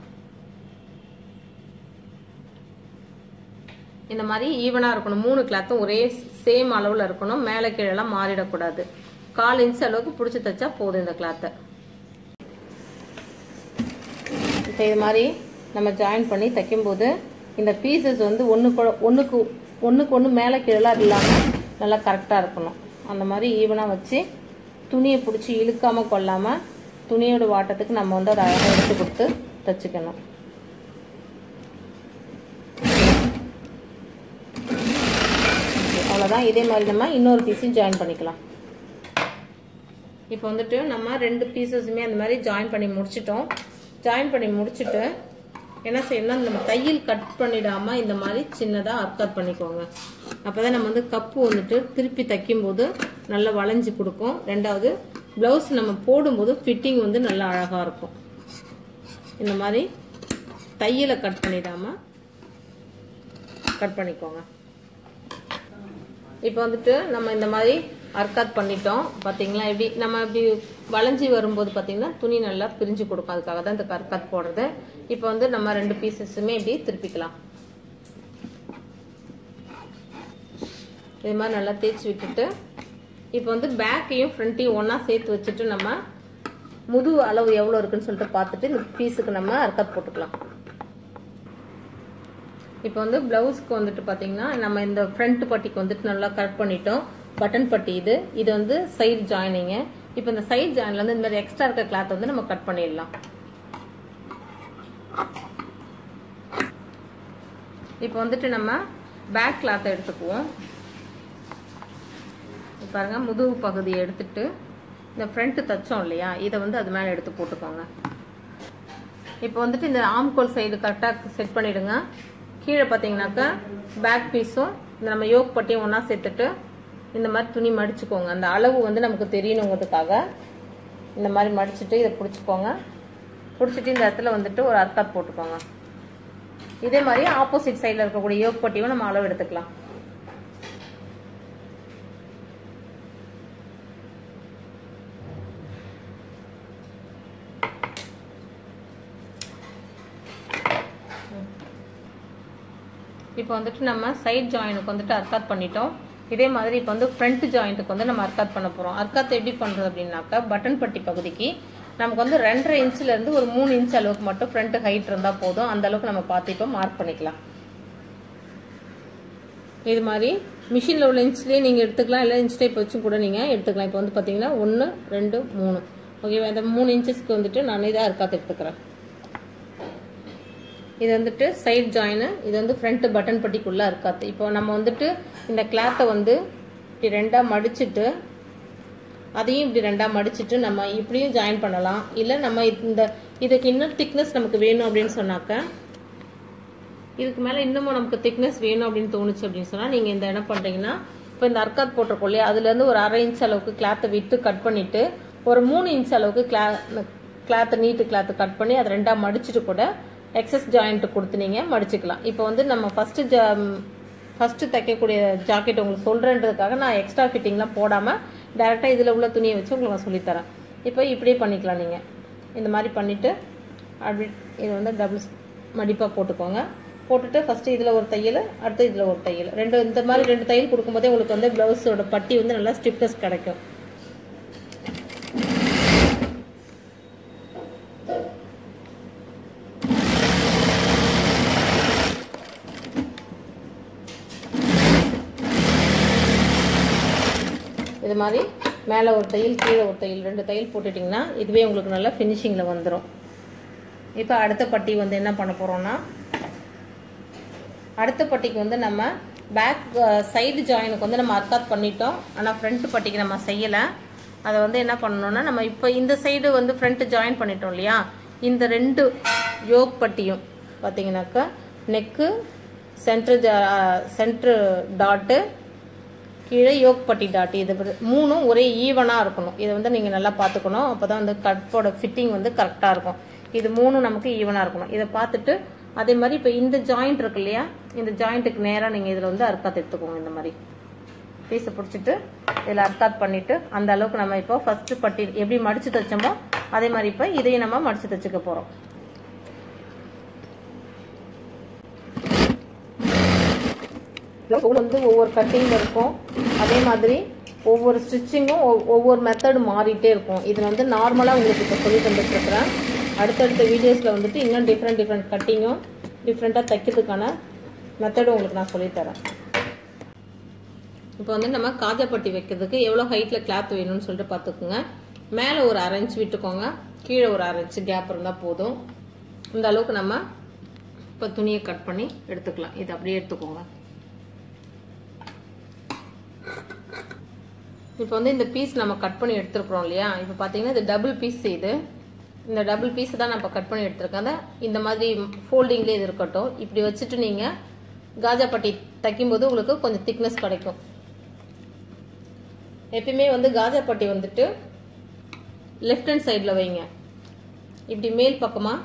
இந்த மாதிரி ஈவனா இருக்கணும். 3 கிளாத்தும் ஒரே சேம் அளவுல இருக்கணும். மேலே கீழெல்லாம் மாறிடக்கூடாது. 1/4 இன்ச் அளவுக்கு பிடிச்சி தைச்சா போதும் இந்த கிளாத்தை. இப்போ இது மாதிரி நம்ம ஜாயின் பண்ணி தைக்கும்போது இந்த பீசஸ் வந்து ஒன்றுக்கு ஒன்று மேலே கீழெல்லாம் இல்லாமல் நல்லா கரெக்டாக இருக்கணும். அந்த மாதிரி ஈவனாக வச்சு துணியை பிடிச்சி இழுக்காமல் கொள்ளாமல் துணியோட வாட்டத்துக்கு நம்ம வந்து அதை அழகாக எடுத்து கொடுத்து தைச்சிக்கணும். அவ்வளோதான். இதே மாதிரி நம்ம இன்னொரு பீஸையும் ஜாயின் பண்ணிக்கலாம். இப்போ வந்துட்டு நம்ம 2 பீசஸுமே அந்த மாதிரி ஜாயின் பண்ணி முடிச்சிட்டோம். ஜாயின் பண்ணி முடிச்சுட்டு என்ன செய்யணும்னா நம்ம தையல் கட் பண்ணிடாமல் இந்த மாதிரி சின்னதாக அர்க்கட் பண்ணிக்கோங்க. அப்போ தான் நம்ம வந்து கப்பு வந்துட்டு திருப்பி தைக்கும்போது நல்லா வளைஞ்சு கொடுக்கும். ரெண்டாவது ப்ளவுஸ் நம்ம போடும்போது ஃபிட்டிங் வந்து நல்லா அழகாக இருக்கும். இந்த மாதிரி தையலை கட் பண்ணிடாம கட் பண்ணிக்கோங்க. இப்போ வந்துட்டு நம்ம இந்த மாதிரி அர்க்காத் பண்ணிட்டோம். பார்த்தீங்களா எப்படி நம்ம இப்படி வளைஞ்சி வரும்போது பார்த்தீங்கன்னா துணி நல்லா பிரிஞ்சு கொடுக்கும். அதுக்காக தான் இந்த அர்க்காத் போடுறது. இப்போ வந்து நம்ம 2 பீசஸுமே இப்படி திருப்பிக்கலாம். இது மாதிரி நல்லா தேய்ச்சி விட்டுட்டு இப்போ வந்து பேக்கையும் ஃப்ரண்ட்டையும் ஒன்றா சேர்த்து வச்சுட்டு நம்ம முதுகு அளவு எவ்வளோ இருக்குன்னு சொல்லிட்டு பார்த்துட்டு இந்த பீஸுக்கு நம்ம அர்க்காத் போட்டுக்கலாம். இப்போ வந்து பிளவுஸ்க்கு வந்துட்டு பார்த்தீங்கன்னா நம்ம இந்த ஃப்ரண்ட் பட்டிக்கு வந்துட்டு நல்லா கட் பண்ணிட்டோம். பட்டன் பட்டி இது வந்து சைடு ஜாயினிங்கு. இப்போ இந்த சைடு ஜாயின்ல வந்து இந்த மாதிரி எக்ஸ்ட்ரா இருக்க கிளாத் வந்து நம்ம கட் பண்ணிடலாம். இப்போ வந்துட்டு நம்ம பேக் கிளாத்தை எடுத்துக்குவோம். பாருங்க முதுகு பகுதியை எடுத்துட்டு இந்த ஃப்ரண்ட் தச்சோம் இல்லையா, இதை வந்து அது மேலே எடுத்து போட்டுக்கோங்க. இப்போ வந்துட்டு இந்த ஆம்கோல் சைடு கரெக்டாக செட் பண்ணிடுங்க. கீழே பார்த்தீங்கன்னாக்கா பேக் பீஸும் இந்த நம்ம யோக் பட்டியும் ஒன்றா சேர்த்துட்டு இந்த மாதிரி துணி மடிச்சுக்கோங்க. அந்த அளவு வந்து நமக்கு தெரியணுங்கிறதுக்காக இந்த மாதிரி மடிச்சுட்டு இதை பிடிச்சிக்கோங்க. பிடிச்சிட்டு இந்த இடத்துல வந்துட்டு ஒரு அர்க்காத் போட்டுக்கோங்க. இதே மாதிரி ஆப்போசிட் சைடில் இருக்கக்கூடிய யோக் பட்டியும் நம்ம அளவு எடுத்துக்கலாம். இப்போ வந்துட்டு நம்ம சைட் ஜாயினுக்கு வந்துட்டு அர்க்காத் பண்ணிட்டோம். இதே மாதிரி இப்போ வந்து ஃப்ரண்ட் ஜாயிண்ட்டுக்கு வந்து நம்ம அர்க்காத் பண்ண போகிறோம். அர்க்காத் எப்படி பண்ணுறது அப்படின்னாக்கா பட்டன் பட்டி பகுதிக்கு நமக்கு வந்து 2.5 இன்ச்சிலேருந்து ஒரு 3 இன்ச் அளவுக்கு மட்டும் ஃப்ரண்ட் ஹைட் இருந்தால் போதும். அந்த அளவுக்கு நம்ம பார்த்து இப்போ மார்க் பண்ணிக்கலாம். இது மாதிரி மிஷினில் உள்ள இன்ச்லேயே நீங்கள் எடுத்துக்கலாம், இல்லை இன்ச் டைப் வச்சும் கூட நீங்கள் எடுத்துக்கலாம். இப்போ வந்து பார்த்தீங்கன்னா 1 2 3 ஓகேவா. இந்த 3 இன்ச்சஸ்க்கு வந்துட்டு நான் இதை அர்க்காத் எடுத்துக்கிறேன். இது வந்துட்டு சைட் ஜாயின், இது வந்து ஃப்ரண்ட் பட்டன் பட்டிக்குள்ள அர்க்காத். இப்போ நம்ம வந்துட்டு இந்த கிளாத்தை வந்து இப்படி 2ஆ மடிச்சுட்டு அதையும் இப்படி 2ஆ மடிச்சுட்டு நம்ம இப்படியும் ஜாயின் பண்ணலாம். இல்லை நம்ம இதுக்கு இன்னும் திக்னஸ் நமக்கு வேணும் அப்படின்னு சொன்னாக்க, இதுக்கு மேலே இன்னமும் நமக்கு திக்னஸ் வேணும் அப்படின்னு தோணுச்சு அப்படின்னு சொன்னால் நீங்கள் இந்த என்ன பண்ணுறீங்கன்னா, இப்போ இந்த அர்க்காத் போட்டிருக்கோம் இல்லையா, அதுலேருந்து ஒரு 1/2 இன்ச் அளவுக்கு கிளாத்தை விட்டு கட் பண்ணிவிட்டு ஒரு 3 இன்ச் அளவுக்கு கிளாத்தை நீட்டு கிளாத்தை கட் பண்ணி அதை 2ஆ மடிச்சுட்டு கூட எக்ஸஸ் ஜாயிண்ட் கொடுத்து நீங்கள் மடிச்சுக்கலாம். இப்போ வந்து நம்ம ஃபஸ்ட்டு தைக்கக்கூடிய ஜாக்கெட் உங்களுக்கு சொல்கிறேன்றதுக்காக நான் எக்ஸ்ட்ரா ஃபிட்டிங்லாம் போடாமல் டேரெக்டாக இதில் உள்ள துணியை வச்சு உங்களுக்கு நான் சொல்லித்தரேன். இப்போ இப்படியே பண்ணிக்கலாம். நீங்கள் இந்த மாதிரி பண்ணிவிட்டு அப்படி இது வந்து டபுள் மடிப்பாக போட்டுக்கோங்க. போட்டுட்டு ஃபஸ்ட்டு இதில் ஒரு தையல், அடுத்து இதில் ஒரு தையல், இந்த மாதிரி 2 தையல் கொடுக்கும்போதே உங்களுக்கு வந்து ப்ளவுஸோட பட்டி வந்து நல்லா ஸ்டிஃப்னஸ் கிடைக்கும். இது மாதிரி மேலே ஒரு தையல் கீழே ஒரு தையல் 2 தையல் போட்டுட்டிங்கன்னா இதுவே உங்களுக்கு நல்லா ஃபினிஷிங்கில் வந்துடும். இப்போ அடுத்த பட்டி வந்து என்ன பண்ண போகிறோம்னா, அடுத்த பட்டிக்கு வந்து நம்ம பேக் சைடு ஜாயினுக்கு வந்து நம்ம அர்க்காத் பண்ணிட்டோம். ஆனால் ஃப்ரண்ட் பட்டிக்கு நம்ம செய்யலை. அதை வந்து என்ன பண்ணணும்னா, நம்ம இப்போ இந்த சைடு வந்து ஃப்ரண்ட் ஜாயின் பண்ணிட்டோம் இல்லையா, இந்த 2 யோக் பட்டியும் பார்த்தீங்கன்னாக்கா நெக்கு சென்ட்ரு டாட்டு கீழே யோக் பட்டி டாட், இது 3ம் ஒரே ஈவனாக இருக்கணும். இதை வந்து நீங்கள் நல்லா பார்த்துக்கணும். அப்போ தான் வந்து கட்டோட ஃபிட்டிங் வந்து கரெக்டாக இருக்கும். இது 3ம் நமக்கு ஈவனாக இருக்கணும். இதை பார்த்துட்டு அதே மாதிரி இப்போ இந்த ஜாயிண்ட் இருக்கு இல்லையா, இந்த ஜாயிண்ட்டுக்கு நேராக நீங்கள் இதில் வந்து அர்க்காத் எடுத்துக்கோங்க. இந்த மாதிரி பீஸை பிடிச்சிட்டு இதில் அர்க்காத் பண்ணிவிட்டு அந்த அளவுக்கு நம்ம இப்போ ஃபஸ்ட்டு பட்டி எப்படி மடித்து தைச்சோமோ அதே மாதிரி இப்போ இதையும் நம்ம மடித்து தைச்சிக்க போகிறோம். வந்து ஒவ்வொரு கட்டிங் இருக்கும். அதே மாதிரி ஒவ்வொரு ஸ்டிச்சிங்கும் ஒவ்வொரு மெத்தடு மாறிட்டே இருக்கும். இது வந்து நார்மலாக உங்களுக்கு இப்போ சொல்லி தந்துட்டு இருக்கிறேன். அடுத்தடுத்த வீடியோஸில் வந்துட்டு இன்னும் டிஃப்ரெண்ட் கட்டிங்கும் டிஃப்ரெண்ட்டாக தைக்கிறதுக்கான மெத்தடும் உங்களுக்கு நான் சொல்லித்தரேன். இப்போ வந்து நம்ம காஜாப்பட்டி வைக்கிறதுக்கு எவ்வளோ ஹைட்டில் கிளாத் வேணும்னு சொல்லிட்டு பார்த்துக்குங்க. மேலே ஒரு 1/2 இன்ச் விட்டுக்கோங்க, கீழே ஒரு 1/2 இன்ச் கேப் இருந்தால் போதும். இந்த அளவுக்கு நம்ம இப்போ துணியை கட் பண்ணி எடுத்துக்கலாம். இது அப்படியே எடுத்துக்கோங்க. இப்போ வந்து இந்த பீஸ் நம்ம கட் பண்ணி எடுத்துருக்குறோம் இல்லையா, இப்போ பார்த்தீங்கன்னா இது டபுள் பீஸ். இந்த டபுள் பீஸ் தான் நான் இப்போ கட் பண்ணி எடுத்துருக்கேன். இந்த மாதிரி ஃபோல்டிங்லேயே இது இருக்கட்டும். இப்படி வச்சுட்டு நீங்கள் காஜாப்பட்டி தைக்கும்போது உங்களுக்கு கொஞ்சம் திக்னஸ் கிடைக்கும். எப்பயுமே வந்து காஜாப்பட்டி வந்துட்டு லெஃப்ட் ஹேண்ட் சைடில் வைங்க. இப்படி மேல் பக்கமாக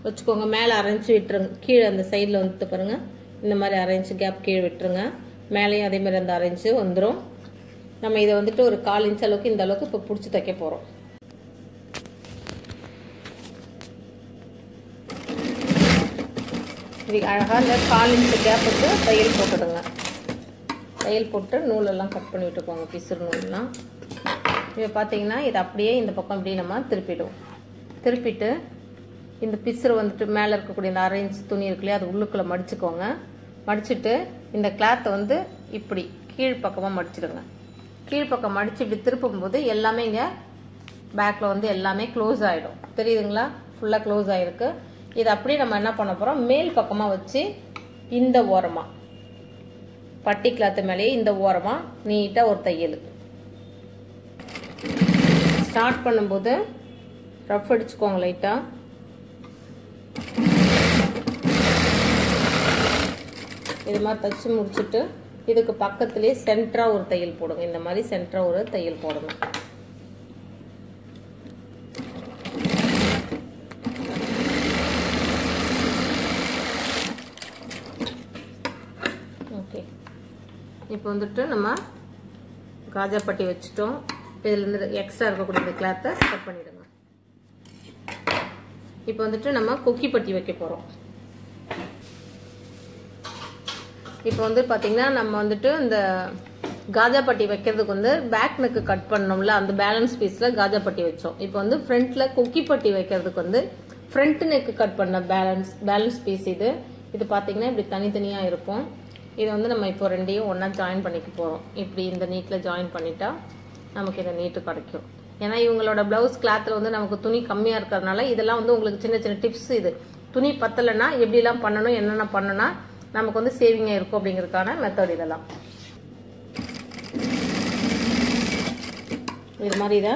வச்சுக்கோங்க. மேலே அரைஞ்சி விட்டுருங்க. கீழே அந்த சைடில் வந்துட்டு பாருங்க, இந்த மாதிரி அரைஞ்சி கேப் கீழே விட்டுருங்க. மேலேயும் அதே மாதிரி அந்த அரைஞ்சு வந்துடும். நம்ம இதை வந்துட்டு ஒரு 1/4 இன்ச் அளவுக்கு இந்த அளவுக்கு இப்போ பிடிச்சி தைக்க போகிறோம். இது அழகாக இந்த 1/4 இன்ச் கேப்புக்கு தையல் போட்டுடுங்க. தையல் போட்டு நூலெல்லாம் கட் பண்ணி விட்டுக்கோங்க, பிசுறு நூல்லாம். இப்போ பார்த்தீங்கன்னா இது அப்படியே இந்த பக்கம் இப்படி நம்ம திருப்பிடுவோம். திருப்பிட்டு இந்த பிசுறு வந்துட்டு மேலே இருக்கக்கூடிய இந்த 1/2 இன்ச் துணி இருக்குல்லையா, அது உள்ளுக்குள்ளே மடிச்சுக்கோங்க. மடிச்சுட்டு இந்த கிளாத்தை வந்து இப்படி கீழ்ப்பக்கமாக மடிச்சிடுங்க. கீழ்ப்பக்கம் மடித்து இப்படி திருப்பும்போது எல்லாமே இங்கே பேக்கில் வந்து எல்லாமே க்ளோஸ் ஆகிடும். தெரியுதுங்களா? ஃபுல்லாக க்ளோஸ் ஆகிருக்கு. இது அப்படியே நம்ம என்ன பண்ண போகிறோம், மேல் பக்கமாக வச்சு இந்த ஓரமாக பட்டி கிளாத்து மேலேயே இந்த ஓரமாக நீட்டாக ஒரு தையல். ஸ்டார்ட் பண்ணும்போது ரஃப் அடிச்சுக்கோங்க லைட்டாக. இது மாதிரி தைச்சு முடிச்சுட்டு இதுக்கு பக்கத்துலேயே சென்டராக ஒரு தையல் போடுங்க. இந்த மாதிரி சென்டராக ஒரு தையல் போடுங்க. ஓகே, இப்போ வந்துட்டு நம்ம காஜா பட்டி வச்சுட்டோம். இதுலேருந்து எக்ஸ்ட்ரா இருக்கக்கூடிய இந்த கிளாத்தை கட் பண்ணிடுங்க. இப்போ வந்துட்டு நம்ம கொக்கி பட்டி வைக்க போகிறோம். இப்போ வந்து பார்த்தீங்கன்னா நம்ம வந்துட்டு இந்த காஜா பட்டி வைக்கிறதுக்கு வந்து பேக் நெக்கு கட் பண்ணோம்ல, அந்த பேலன்ஸ் பீஸில் காஜா பட்டி வச்சோம். இப்போ வந்து ஃப்ரண்ட்டில் கொக்கி பட்டி வைக்கிறதுக்கு வந்து ஃப்ரண்ட் நெக்கு கட் பண்ண பேலன்ஸ் பீஸ் இது. இது பார்த்தீங்கன்னா இப்படி தனித்தனியாக இருக்கும். இதை வந்து நம்ம இப்போ ரெண்டையும் ஒன்றா ஜாயின் பண்ணிக்க போகிறோம். இப்படி இந்த நீட்டில் ஜாயின் பண்ணிட்டா நமக்கு இந்த நீட்டு கிடைக்கும். ஏன்னா இவங்களோட பிளவுஸ் கிளாத்தில் வந்து நமக்கு துணி கம்மியாக இருக்கிறதுனால இதெல்லாம் வந்து உங்களுக்கு சின்ன சின்ன டிப்ஸ். இது துணி பத்தலைன்னா எப்படிலாம் பண்ணணும், என்னென்ன பண்ணணும்னா நமக்கு வந்து சேவிங்காக இருக்கும் அப்படிங்கிறதுக்கான மெத்தட் இதெல்லாம். இது மாதிரி இதை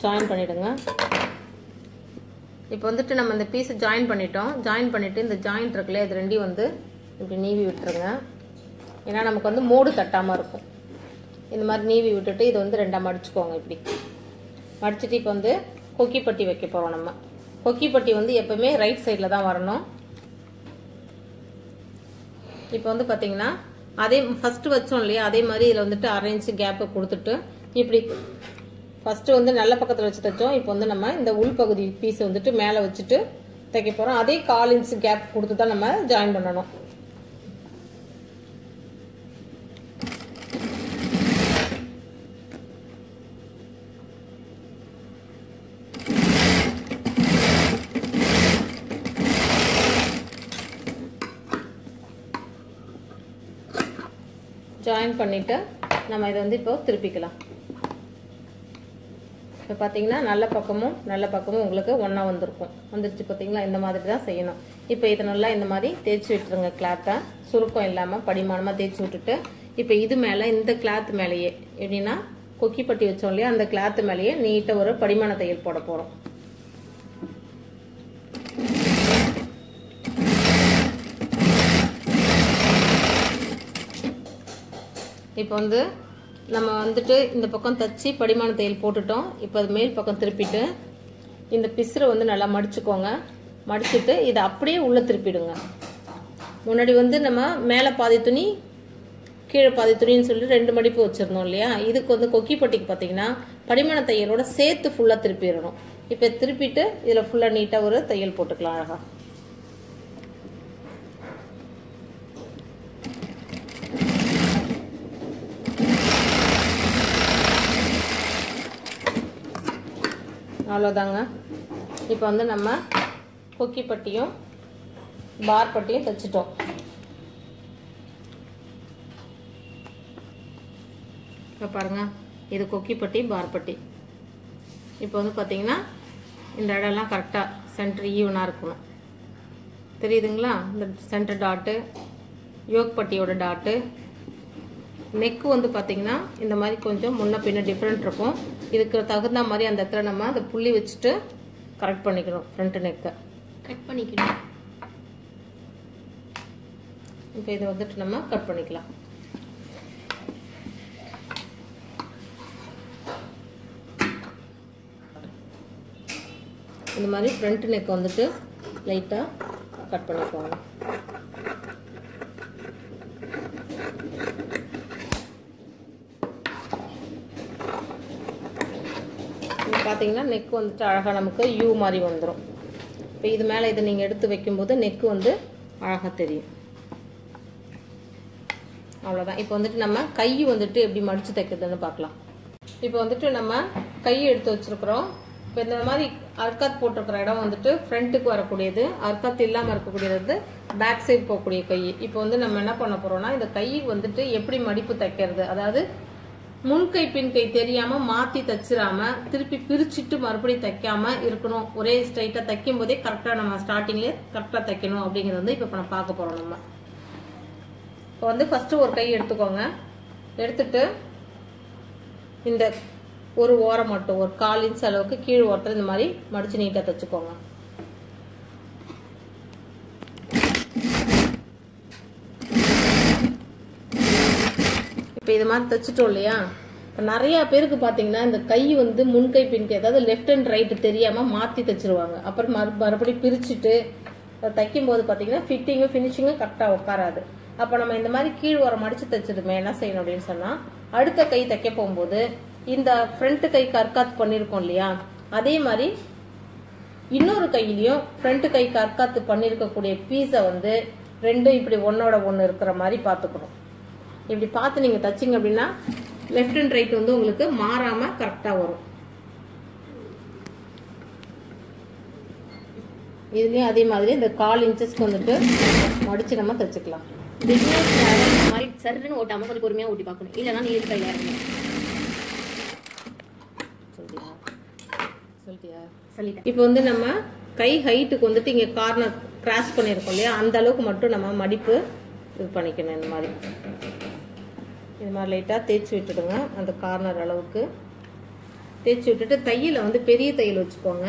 ஜாயின் பண்ணிவிடுங்க. இப்போ வந்துட்டு நம்ம இந்த பீஸை ஜாயின் பண்ணிட்டோம். ஜாயின் பண்ணிவிட்டு இந்த ஜாயிண்ட் இருக்குல்ல, இது ரெண்டையும் வந்து இப்படி நீவி விட்டுருங்க. ஏன்னா நமக்கு வந்து மோடு தட்டாமல் இருக்கும். இந்த மாதிரி நீவி விட்டுட்டு இதை வந்து ரெண்டாக மடிச்சுக்கோங்க. இப்படி மடிச்சுட்டு இப்போ வந்து கொக்கி பட்டி வைக்க போகிறோம். நம்ம கொக்கி பட்டி வந்து எப்பவுமே ரைட் சைடில் தான் வரணும். இப்போ வந்து பார்த்தீங்கன்னா அதே ஃபஸ்ட்டு வச்சோம் இல்லையா, அதே மாதிரி இதில் வந்துட்டு 1/2 இன்ச் கேப்பை கொடுத்துட்டு இப்படி ஃபஸ்ட்டு வந்து நல்ல பக்கத்தில் வச்சு தைச்சோம். இப்போ வந்து நம்ம இந்த உள்பகுதி பீஸை வந்துட்டு மேலே வச்சுட்டு தைக்க போகிறோம். அதே 1/4 இன்ச் கேப் கொடுத்து தான் நம்ம ஜாயின் பண்ணணும். ஜாயின் பண்ணிவிட்டு நம்ம இதை வந்து இப்போ திருப்பிக்கலாம். இப்போ பார்த்தீங்கன்னா நல்ல பக்கமும் உங்களுக்கு ஒன்றா வந்துருச்சு. பார்த்தீங்களா? இந்த மாதிரி தான் செய்யணும். இப்போ இதை நல்லா இந்த மாதிரி தேய்ச்சி விட்டுருங்க. கிளாத்தை சுருக்கம் இல்லாமல் படிமானமாக தேய்ச்சி விட்டுட்டு இப்போ இது மேலே இந்த கிளாத் மேலேயே எப்படின்னா கொக்கி பட்டி வச்சோம் இல்லையா, அந்த கிளாத்து மேலேயே நீட்டாக ஒரு படிமான தையல் போட போகிறோம். இப்போ வந்து நம்ம வந்துட்டு இந்த பக்கம் தச்சு படிமான தையல் போட்டுட்டோம். இப்போ அது மேல் பக்கம் திருப்பிட்டு இந்த பிசுரை வந்து நல்லா மடிச்சுக்கோங்க. மடிச்சுட்டு இதை அப்படியே உள்ளே திருப்பிடுங்க. முன்னாடி வந்து நம்ம மேலே பாதி துணி கீழே பாதி துணின்னு சொல்லி 2 மடிப்பு வச்சுருந்தோம் இல்லையா, இதுக்கு வந்து கொக்கி பட்டிக்கு பார்த்தீங்கன்னா படிமான தையலோட சேர்த்து ஃபுல்லாக திருப்பிடணும். இப்போ திருப்பிட்டு இதில் ஃபுல்லாக நீட்டாக ஒரு தையல் போட்டுக்கலாம் அழகாக. அவ்வளோதாங்க. இப்போ வந்து நம்ம கொக்கி பட்டியும் பார் பட்டியும் தைச்சிட்டோம். இப்போ பாருங்கள், இது கொக்கி பட்டி பார் பட்டி. இப்போ வந்து பார்த்தீங்கன்னா இந்த இடம்லாம் கரெக்டாக சென்டர் ஈவனாக இருக்கணும். தெரியுதுங்களா? இந்த சென்டர் டாட்டு, யோக் பட்டியோட டாட்டு, நெக்கு வந்து பார்த்தீங்கன்னா இந்த மாதிரி கொஞ்சம் முன்ன பின்ன டிஃப்ரெண்ட் இருக்கும். இதுக்கு தகுந்த மாதிரி அந்த இடத்துல நம்ம அதை புள்ளி வச்சுட்டு கரெக்ட் பண்ணிக்கணும். ஃப்ரண்ட் நெக்கை கட் பண்ணிக்கணும். இப்போ இதை வந்துட்டு நம்ம கட் பண்ணிக்கலாம். இந்த மாதிரி ஃப்ரண்ட் நெக் வந்துட்டு லைட்டாக கட் பண்ணிக்கோங்க. பார்த்தீங்கன்னா நெக் வந்துட்டு அழகாக நமக்கு யூ மாதிரி வந்துடும். இப்போ இது மேலே இதை நீங்கள் எடுத்து வைக்கும்போது நெக்கு வந்து அழகாக தெரியும். அவ்வளோதான். இப்போ வந்துட்டு நம்ம கை வந்துட்டு எப்படி மடித்து தைக்கிறதுன்னு பார்க்கலாம். இப்போ வந்துட்டு நம்ம கையை எடுத்து வச்சுருக்குறோம். இப்போ இந்த மாதிரி அர்க்காத் போட்டிருக்கிற இடம் வந்துட்டு ஃப்ரண்ட்டுக்கு வரக்கூடியது, அர்க்காத் இல்லாமல் இருக்கக்கூடியது வந்து பேக் சைடு போகக்கூடிய கை. இப்போ வந்து நம்ம என்ன பண்ண போகிறோம்னா இந்த கை வந்துட்டு எப்படி மடிப்பு தைக்கிறது, அதாவது முன்கை பின்கை தெரியாம மாத்தி தச்சிராம திருப்பி பிரிச்சுட்டு மறுபடியும் தைக்காம இருக்கணும். ஒரே ஸ்ட்ரைட்டா தைக்கும் போதே கரெக்டா நம்ம ஸ்டார்டிங்லேயே கரெக்டா தைக்கணும் அப்படிங்கிறது வந்து இப்போ நம்ம பார்க்க போறோம். நம்ம இப்போ வந்து ஃபர்ஸ்ட் ஒரு கை எடுத்துக்கோங்க. எடுத்துட்டு இந்த ஒரு ஓரம் மட்டும் ஒரு 1/4 இன்ச் அளவுக்கு கீழ் ஓரத்தில் இந்த மாதிரி மடிச்சு நீட்டா தைச்சுக்கோங்க. இப்போ இது மாதிரி தைச்சிட்டோம் இல்லையா? இப்போ நிறைய பேருக்கு பார்த்தீங்கன்னா இந்த கை வந்து முன்கை பின்கை, அதாவது லெஃப்ட் அண்ட் ரைட்டு தெரியாமல் மாற்றி தைச்சிருவாங்க. அப்புறம் மறுபடியும் பிரிச்சுட்டு தைக்கும் போது பார்த்தீங்கன்னா ஃபிட்டிங்கும் ஃபினிஷிங்கும் கரெக்டாக உட்காராது. அப்போ நம்ம இந்த மாதிரி கீழ் ஓரம் மடிச்சு தைச்சதுமே என்ன செய்யணும் அப்படின்னு சொன்னால், அடுத்த கை தைக்க போகும்போது இந்த ஃப்ரண்ட் கைக்கு அர்க்காத் பண்ணியிருக்கோம் இல்லையா, அதே மாதிரி இன்னொரு கையிலையும் ஃப்ரண்ட் கைக்கு அர்க்காத்து பண்ணியிருக்கக்கூடிய பீஸை வந்து ரெண்டும் இப்படி ஒன்னோட ஒன்று இருக்கிற மாதிரி பார்த்துக்கணும். இப்படி பார்த்து நீங்கள் தைச்சிங்க அப்படின்னா லெஃப்ட் அண்ட் ரைட் வந்து உங்களுக்கு மாறாமல் கரெக்டாக வரும். இதுலேயும் அதே மாதிரி இந்த 1/4 இன்ச்சஸ்க்கு வந்துட்டு மடிச்சு நம்ம தைச்சிக்கலாம்.
இந்த மாதிரி சருன்னு ஓட்டாமல் கொஞ்சம் பொறுமையாக ஓட்டி பார்க்கணும், இல்லைன்னா நீ இது கையில் இறங்கணும். சொல்லிட்டேன்.
இப்போ வந்து நம்ம கை ஹைட்டுக்கு வந்துட்டு இங்கே கார்னர் கிராஸ் பண்ணியிருக்கோம் இல்லையா, அந்த அளவுக்கு மட்டும் நம்ம மடிப்பு இது பண்ணிக்கணும். இந்த மாதிரி இது மாதிரி லைட்டாக தேய்ச்சி விட்டுடுங்க. அந்த கார்னர் அளவுக்கு தேய்ச்சி விட்டுட்டு தையலை வந்து பெரிய தையல் வச்சுக்கோங்க.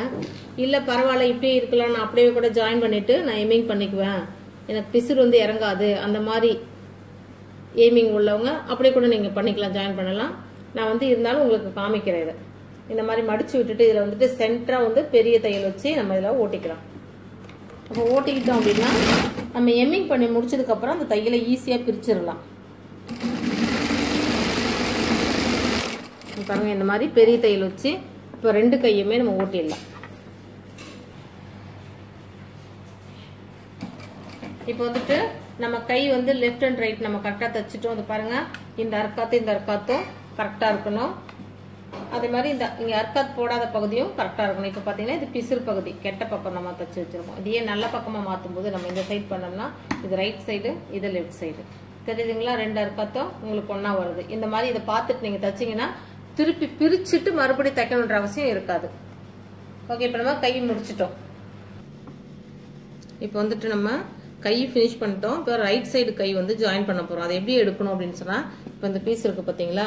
இல்லை பரவாயில்ல இப்படியே இருக்கலாம், நான் அப்படியே கூட ஜாயின் பண்ணிவிட்டு நான் எய்மிங் பண்ணிக்குவேன், எனக்கு பிசுறு வந்து இறங்காது, அந்த மாதிரி எய்மிங் உள்ளவங்க அப்படியே கூட நீங்கள் பண்ணிக்கலாம், ஜாயின் பண்ணலாம். நான் வந்து இருந்தாலும் உங்களுக்கு காமிக்கிறேன். இதை இந்த மாதிரி மடித்து விட்டுட்டு இதில் வந்துட்டு சென்டராக வந்து பெரிய தையல் வச்சு நம்ம இதில் ஓட்டிக்கலாம். அப்போ ஓட்டிக்கிட்டோம் அப்படின்னா நம்ம எம்மிங் பண்ணி முடிச்சதுக்கப்புறம் அந்த தையலை ஈஸியாக பிரிச்சிடலாம். பாருங்க, இந்த மாதிரி பெரிய தையல் வச்சு இப்போ 2 கையுமே நம்ம ஓட்டிடலாம். இப்போ வந்துட்டு நம்ம கை வந்து லெஃப்ட் அண்ட் ரைட் நம்ம கரெக்டாக தைச்சிட்டோம். அது பாருங்க, இந்த அர்க்காத்தும் கரெக்டாக இருக்கணும். அதே மாதிரி இந்த இங்கே அர்க்காத் போடாத பகுதியும் கரெக்டாக இருக்கணும். இப்போ பார்த்தீங்கன்னா இது பிசுறு பகுதி, கெட்ட பக்கம் நம்ம தைச்சி வச்சிருக்கோம். இதையே நல்ல பக்கமாக மாற்றும் போது நம்ம இந்த சைட் பண்ணோம்னா இது ரைட் சைடு, இது லெஃப்ட் சைடு. தெரியுதுங்களா? 2 அர்க்காத்தும் உங்களுக்கு ஒன்றா வருது. இந்த மாதிரி இதை பார்த்துட்டு நீங்கள் தைச்சிங்கன்னா திருப்பி பிரிச்சுட்டு மறுபடியும் தைக்கணுன்ற அவசியம் இருக்காது. ஓகே, இப்போ நம்ம கை முடிச்சிட்டோம். இப்போ வந்துட்டு நம்ம கை ஃபினிஷ் பண்ணிட்டோம். இப்போ ரைட் சைடு கை வந்து ஜாயின் பண்ண போகிறோம். அதை எப்படி எடுக்கணும் அப்படின்னு சொன்னால், இப்போ இந்த பீஸ் இருக்குது பார்த்தீங்களா,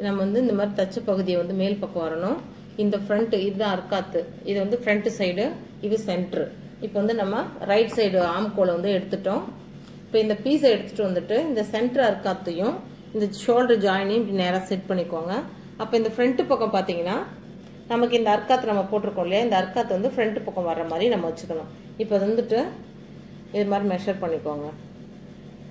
நம்ம வந்து இந்த மாதிரி தச்ச பகுதியை வந்து மேல் பக்கம் வரணும். இந்த ஃப்ரண்ட் இதுதான் அர்க்காத்து, இது வந்து ஃப்ரண்ட் சைடு, இது சென்ட்ரு. இப்போ வந்து நம்ம ரைட் சைடு ஆம்கோலை வந்து எடுத்துட்டோம். இப்போ இந்த பீஸை எடுத்துகிட்டு வந்துட்டு இந்த சென்டர் அர்க்காத்தையும் இந்த ஷோல்டர் ஜாயினையும் இப்படி நேராக செட் பண்ணிக்கோங்க. அப்போ இந்த ஃப்ரண்ட் பக்கம் பார்த்தீங்கன்னா நமக்கு இந்த அர்க்காத்து நம்ம போட்டிருக்கோம் இல்லையா, இந்த அர்க்காத்து வந்து ஃப்ரண்ட் பக்கம் வர்ற மாதிரி நம்ம வச்சுக்கணும். இப்போ அது வந்துட்டு இது மாதிரி மெஷர் பண்ணிக்கோங்க.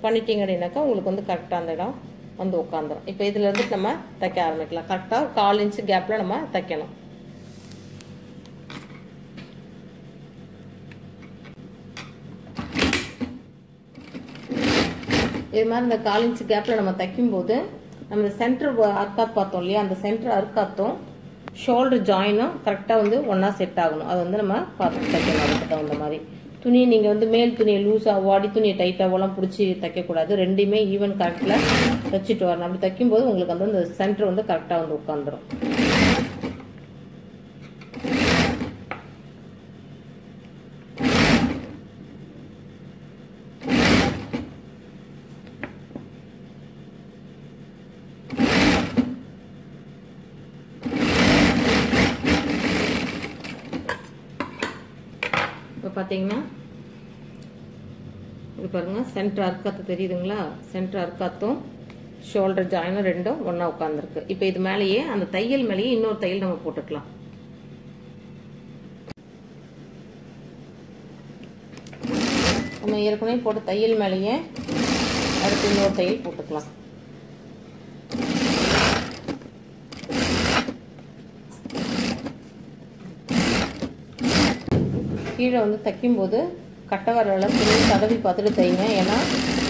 பண்ணிட்டீங்க அப்படின்னாக்கா உங்களுக்கு வந்து கரெக்டாக அந்த இடம் வந்து உட்காந்துரும். இப்போ இதில் இருந்துட்டு நம்ம தைக்க ஆரம்பிக்கலாம். கரெக்டாக 1/4 இன்ச்சு கேப்பில் நம்ம தைக்கணும். இது மாதிரி இந்த 1/4 இன்ச்சு கேப்பில் நம்ம தைக்கும்போது நம்ம இந்த சென்டர் அர்க்காத் பார்த்தோம் இல்லையா, அந்த சென்டர் அர்க்காத்தும் ஷோல்டர் ஜாயினும் கரெக்டாக வந்து ஒன்றா செட் ஆகணும். அது வந்து நம்ம பார்த்து தைக்கணும். அதுக்கு தகுந்த மாதிரி துணியை நீங்கள் வந்து மேல் துணியை லூஸாக வாடி துணியை டைட்டாகலாம் பிடிச்சி தைக்கக்கூடாது. ரெண்டுமே ஈவன் கரெக்டில் தைச்சிட்டு வரணும். அப்படி தைக்கும்போது உங்களுக்கு வந்து அந்த சென்டர் வந்து கரெக்டாக வந்து உட்காந்துரும். இப்போ பார்த்தீங்கன்னா இது பாருங்க, சென்டர் அர்க்காத்து தெரியுதுங்களா, சென்டர் அர்க்காத்தும் ஷோல்டர் ஜாயினும் ரெண்டும் ஒன்றா உட்காந்துருக்கு. இப்போ இது மேலேயே அந்த தையல் மேலேயே இன்னொரு தையல் நம்ம போட்டுக்கலாம். நம்ம ஏற்கனவே போட்ட தையல் மேலேயே அடுத்து இன்னொரு தையல் போட்டுக்கலாம். கீழே வந்து தைக்கும்போது கட்டை வரல துணி தடவி பார்த்துட்டு தைங்க. ஏன்னா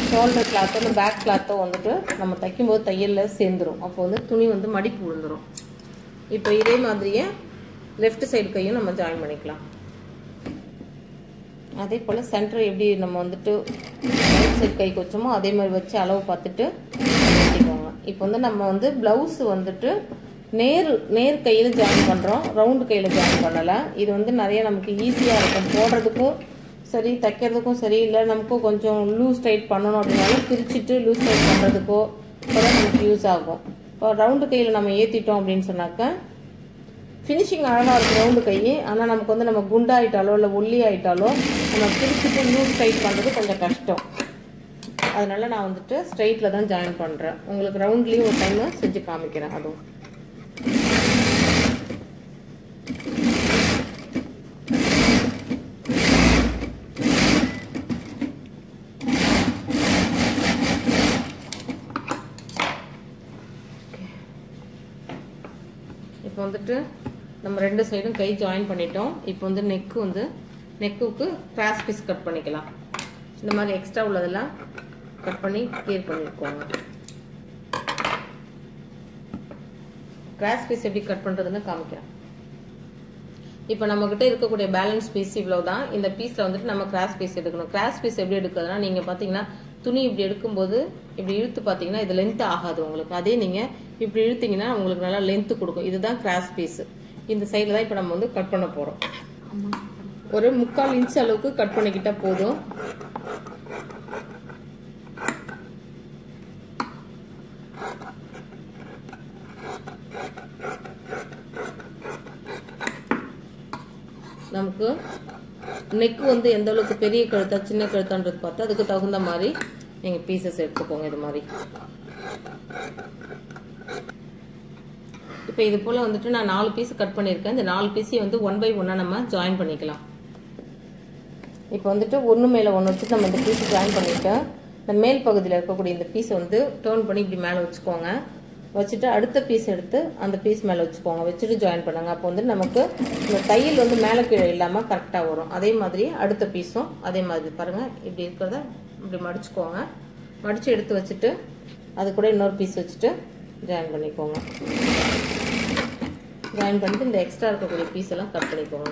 ஷோல்டர் கிளாத்தோ இல்லை பேக் கிளாத்தோ வந்துட்டு நம்ம தைக்கும்போது தையலில் சேர்ந்துடும். அப்போ வந்து துணி வந்து மடிப்பு விழுந்துடும். இப்போ இதே மாதிரியே லெஃப்ட் சைடு கையும் நம்ம ஜாயின் பண்ணிக்கலாம். அதே போல் சென்டர் எப்படி நம்ம வந்துட்டு ரைட் சைடு கைக்கு வச்சோமோ அதே மாதிரி வச்சு அளவு பார்த்துட்டு கட்டிக்கோங்க. இப்போ வந்து நம்ம வந்து ப்ளவுஸ் வந்துட்டு நேர் கையில் ஜாயின் பண்ணுறோம், ரவுண்டு கையில் ஜாயின் பண்ணலை. இது வந்து நிறைய நமக்கு ஈஸியாக இருக்கும், போடுறதுக்கும் சரி தைக்கிறதுக்கும் சரி. இல்லை நமக்கும் கொஞ்சம் லூஸ் டைட் பண்ணணும் அப்படின்னாலும் பிரிச்சுட்டு லூஸ் டைட் பண்ணுறதுக்கோ கூட நமக்கு யூஸ் ஆகும். இப்போ ரவுண்டு கையில் நம்ம ஏற்றிட்டோம் அப்படின்னு சொன்னாக்க ஃபினிஷிங் அழகாக இருக்கும் ரவுண்டு கை. ஆனால் நமக்கு வந்து நம்ம குண்டாயிட்டாலோ இல்லை ஒல்லி ஆகிட்டாலோ நம்ம பிரிச்சுட்டு லூஸ் டைட் பண்ணுறது கொஞ்சம் கஷ்டம். அதனால நான் வந்துட்டு ஸ்ட்ரைட்டில் தான் ஜாயின் பண்ணுறேன். உங்களுக்கு ரவுண்ட்லேயும் ஒரு டைம் செஞ்சு காமிக்கிறேன். அதுவும் இப்போ வந்துட்டு நம்ம ரெண்டு சைடும் கை ஜாயின் பண்ணிட்டோம். இப்போ வந்து நெக்குக்கு கிராஸ் பீஸ் கட் பண்ணிக்கலாம். இந்த மாதிரி எக்ஸ்ட்ரா உள்ளதெல்லாம் கட் பண்ணி கிளியர் பண்ணிக்கோங்க. கிராஸ் பீஸ் எப்படி கட் பண்ணுறதுன்னு காமிக்கிறேன். இப்போ நம்மக்கிட்ட இருக்கக்கூடிய பேலன்ஸ் பீஸ் இவ்வளோ தான். இந்த பீஸில் வந்துட்டு நம்ம கிராஸ் பீஸ் எடுக்கணும். கிராஸ் பீஸ் எப்படி எடுக்கிறதுனா நீங்கள் பார்த்தீங்கன்னா துணி இப்படி எடுக்கும்போது இப்படி இழுத்து பார்த்தீங்கன்னா இது லென்த் ஆகாது உங்களுக்கு. அதே நீங்கள் இப்படி இழுத்தீங்கன்னா உங்களுக்கு நல்லா லென்த்து கொடுக்கும். இதுதான் கிராஸ் பீஸ். இந்த சைடில் தான் இப்போ நம்ம வந்து கட் பண்ண போகிறோம். ஒரு 3/4 இன்ச் அளவுக்கு கட் பண்ணிக்கிட்டா போதும். நமக்கு நெக் வந்து எந்த அளவுக்கு பெரிய கழுத்தா சின்ன கழுத்தான்றது பார்த்து அதுக்கு தகுந்த மாதிரி நீங்கள் பீசஸ் எடுத்துக்கோங்க. இது மாதிரி இப்போ இது போல் வந்துட்டு நான் 4 பீஸ் கட் பண்ணியிருக்கேன். இந்த 4 பீஸையும் வந்து 1 by 1 நம்ம ஜாயின் பண்ணிக்கலாம். இப்போ வந்துட்டு ஒன்று மேலே ஒன்று வச்சுட்டு நம்ம இந்த பீஸை ஜாயின் பண்ணிவிட்டேன். இந்த மேல் பகுதியில் இருக்கக்கூடிய இந்த பீஸை வந்து டேர்ன் பண்ணி இப்படி மேலே வச்சுக்கோங்க. வச்சுட்டு அடுத்த பீஸ் எடுத்து அந்த பீஸ் மேலே வச்சுக்கோங்க. வச்சுட்டு ஜாயின் பண்ணுங்க. அப்போ வந்து நமக்கு இந்த தையல் வந்து மேலே கீழே இல்லாமல் கரெக்டாக வரும். அதே மாதிரி அடுத்த பீஸும் அதே மாதிரி பாருங்கள். இப்படி இருக்கிறத இப்படி மடிச்சுக்கோங்க. மடித்து எடுத்து வச்சுட்டு அது கூட இன்னொரு பீஸ் வச்சுட்டு ஜாயின் பண்ணிக்கோங்க. ஜாயின் பண்ணிட்டு இந்த எக்ஸ்ட்ரா இருக்கக்கூடிய பீஸ் எல்லாம் கட் பண்ணிக்கோங்க.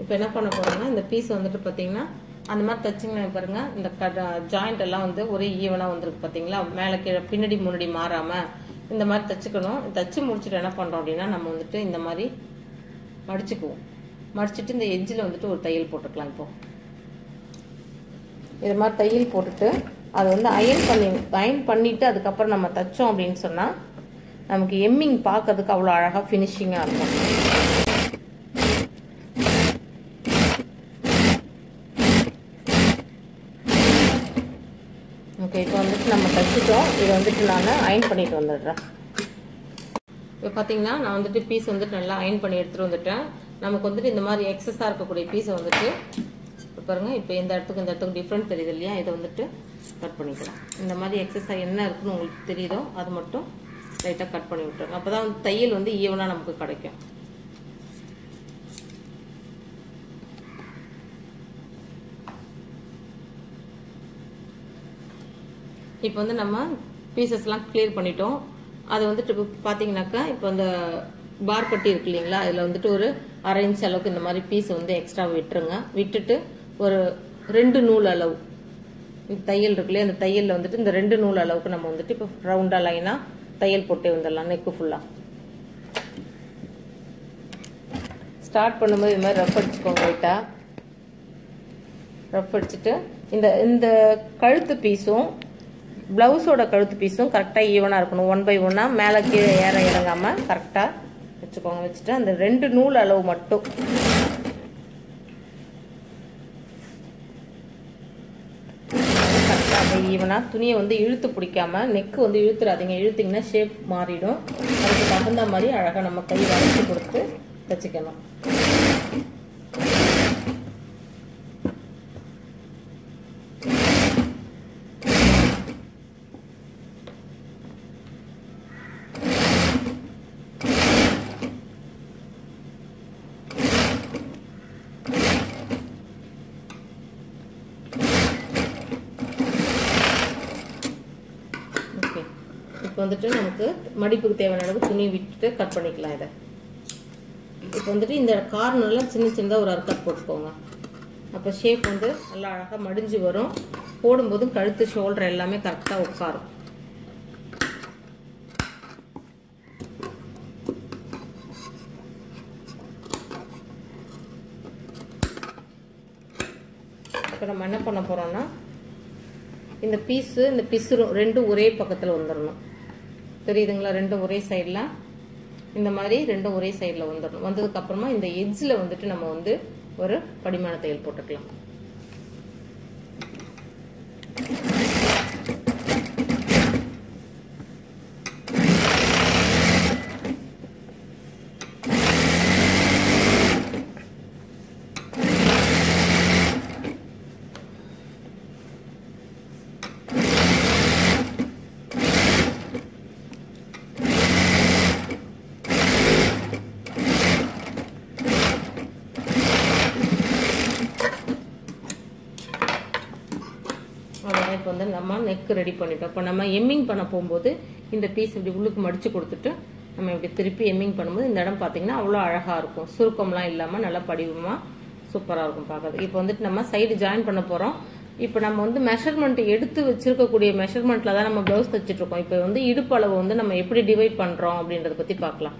இப்போ என்ன பண்ண போறோம்னா இந்த பீஸ் வந்துட்டு பார்த்தீங்கன்னா அந்த மாதிரி தச்சிங்கன்னா பாருங்க இந்த ஜாயிண்ட் எல்லாம் வந்து ஒரே ஈவனாக வந்துருக்கு பார்த்தீங்களா. மேலே கீழே பின்னாடி முன்னாடி மாறாமல் இந்த மாதிரி தச்சுக்கணும். தச்சு முடிச்சுட்டு என்ன பண்ணுறோம் அப்படின்னா நம்ம வந்துட்டு இந்த மாதிரி மடிச்சுக்குவோம். மடிச்சுட்டு இந்த எட்ஜில் வந்துட்டு ஒரு தையல் போட்டுக்கலாம். இப்போ இது மாதிரி தையல் போட்டுட்டு அதை வந்து அயன் பண்ணிட்டு அதுக்கப்புறம் நம்ம தைச்சோம் அப்படின்னு சொன்னால் நமக்கு எம்மிங் பார்க்கறதுக்கு அவ்வளோ அழகாக ஃபினிஷிங்காக இருக்கும். ஓகே, இப்போ வந்துட்டு நம்ம தைச்சிட்டோம். இதை வந்துட்டு நான் அயன் பண்ணிட்டு வந்துடுறேன். இப்போ பார்த்தீங்கன்னா நான் வந்துட்டு பீஸ் வந்துட்டு நல்லா அயன் பண்ணி எடுத்துகிட்டு வந்துட்டேன். நமக்கு வந்துட்டு இந்த மாதிரி எக்ஸஸாக இருக்கக்கூடிய பீஸை வந்துட்டு பாருங்க. இப்போ இந்த இடத்துக்கு டிஃப்ரெண்ட் தெரியுது இல்லையா. இதை வந்துட்டு கட் பண்ணிக்கலாம். இந்த மாதிரி எக்ஸஸாக என்ன இருக்குன்னு உங்களுக்கு தெரியுதோ அது மட்டும் லைட்டாக கட் பண்ணி விட்டுருங்க. அப்போ தான் வந்து தையல் வந்து ஈவனாக நமக்கு கிடைக்கும். இப்போ வந்து நம்ம பீசஸ்லாம் கிளியர் பண்ணிட்டோம். அது வந்துட்டு இப்போ பார்த்தீங்கன்னாக்கா இப்போ அந்த பார் பட்டி இருக்கு இல்லைங்களா. அதில் வந்துட்டு ஒரு 1/2 இன்ச் அளவுக்கு இந்த மாதிரி பீஸ் வந்து எக்ஸ்ட்ரா விட்டுருங்க. விட்டுட்டு ஒரு 2 நூல் அளவு தையல் இருக்கு இல்லையா. அந்த தையலில் வந்துட்டு இந்த 2 நூல் அளவுக்கு நம்ம வந்துட்டு இப்போ ரவுண்டாக லைனாக தையல் போட்டே வந்துடலாம். நெக்கு ஃபுல்லாக ஸ்டார்ட் பண்ணும்போது இது மாதிரி ரஃப் அடிச்சுக்கோங்க. லைட்டாக ரஃப் அடிச்சுட்டு இந்த கழுத்து பீஸும் பிளவுஸோட கழுத்து பீஸும் கரெக்டாக ஈவனாக இருக்கணும். 1 by 1 மேலே கீழே ஏற இறங்காமல் கரெக்டாக வச்சுக்கோங்க. வச்சுட்டு அந்த 2 நூல் அளவு மட்டும் கரெக்டாக ஈவனாக துணியை வந்து இழுத்து பிடிக்காம நெக்கு வந்து இழுத்துறாதீங்க. இழுத்திங்கன்னா ஷேப் மாறிடும். அதுக்கு தகுந்த மாதிரி அழகாக நம்ம கை வளைச்சி கொடுத்து தைச்சிக்கணும். இப்போ வந்துட்டு நமக்கு மடிப்புக்கு தேவையான அளவு துணி விட்டுட்டு கட் பண்ணிக்கலாம். இதை இப்போ வந்துட்டு இந்த கார்னர்லாம் சின்ன சின்னதாக ஒரு அர்க்கட் போட்டுக்கோங்க. அப்போ ஷேப் வந்து நல்லா அழகாக மடிஞ்சு வரும். போடும்போதும் கழுத்து ஷோல்டர் எல்லாமே கரெக்டாக உட்காரும். இப்போ நம்ம என்ன பண்ண போகிறோம்னா இந்த பீஸு இந்த பிசுரும் ரெண்டும் ஒரே பக்கத்தில் வந்துடணும். தெரியுதுங்களா? ரெண்டும் ஒரே சைடில் இந்த மாதிரி ரெண்டும் ஒரே சைடில் வந்துடணும். வந்ததுக்கப்புறமா இந்த எட்ஜில் வந்துட்டு நம்ம வந்து ஒரு படிமான தையல் போட்டுக்கலாம். இப்போ வந்து நம்ம நெக் ரெடி பண்ணிட்டோம். இப்போ நம்ம எம்மிங் பண்ண போகும்போது இந்த பீஸ் இப்படி உள்ளுக்கு மடிச்சு கொடுத்துட்டு நம்ம இப்படி திருப்பி எம்மிங் பண்ணும்போது இந்த இடம் பார்த்தீங்கன்னா அவ்வளோ அழகாக இருக்கும். சுருக்கம்லாம் இல்லாமல் நல்லா படிவமாக சூப்பராக இருக்கும் பார்க்கறது. இப்போ வந்துட்டு நம்ம சைடு ஜாயின் பண்ண போகிறோம். இப்போ நம்ம வந்து மெஷர்மெண்ட் எடுத்து வச்சிருக்கக்கூடிய மெஷர்மெண்ட்டில் தான் நம்ம ப்ளவுஸ் தைச்சிட்டு இருக்கோம். இப்போ வந்து இடுப்பு அளவு வந்து நம்ம எப்படி டிவைட் பண்ணுறோம் அப்படின்றத பற்றி பார்க்கலாம்.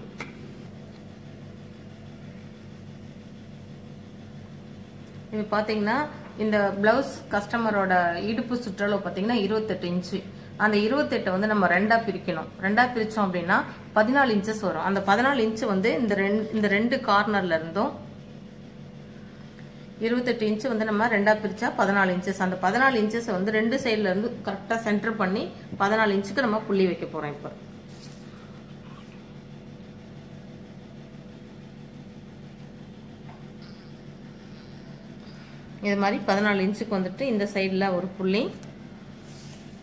இப்போ பார்த்தீங்கன்னா இந்த பிளவுஸ் கஸ்டமரோட இடுப்பு சுற்றளவு பார்த்தீங்கன்னா 28 இன்ச்சு. அந்த 28 வந்து நம்ம ரெண்டா பிரிக்கணும். ரெண்டா பிரிச்சோம் அப்படின்னா 14 இன்ச்சஸ் வரும். அந்த 14 இன்ச்சு வந்து இந்த ரெண்டு கார்னர்ல இருந்தும் 28 இன்ச்சு வந்து நம்ம ரெண்டா பிரிச்சா 14 இன்ச்சஸ். அந்த 14 இன்ச்சஸ் வந்து ரெண்டு சைட்ல இருந்து கரெக்டா சென்டர் பண்ணி 14 இன்ச்சுக்கு நம்ம புள்ளி வைக்க போறோம். இப்போ இது மாதிரி 14 இன்ச்சுக்கு வந்துட்டு இந்த சைடில் ஒரு புள்ளி,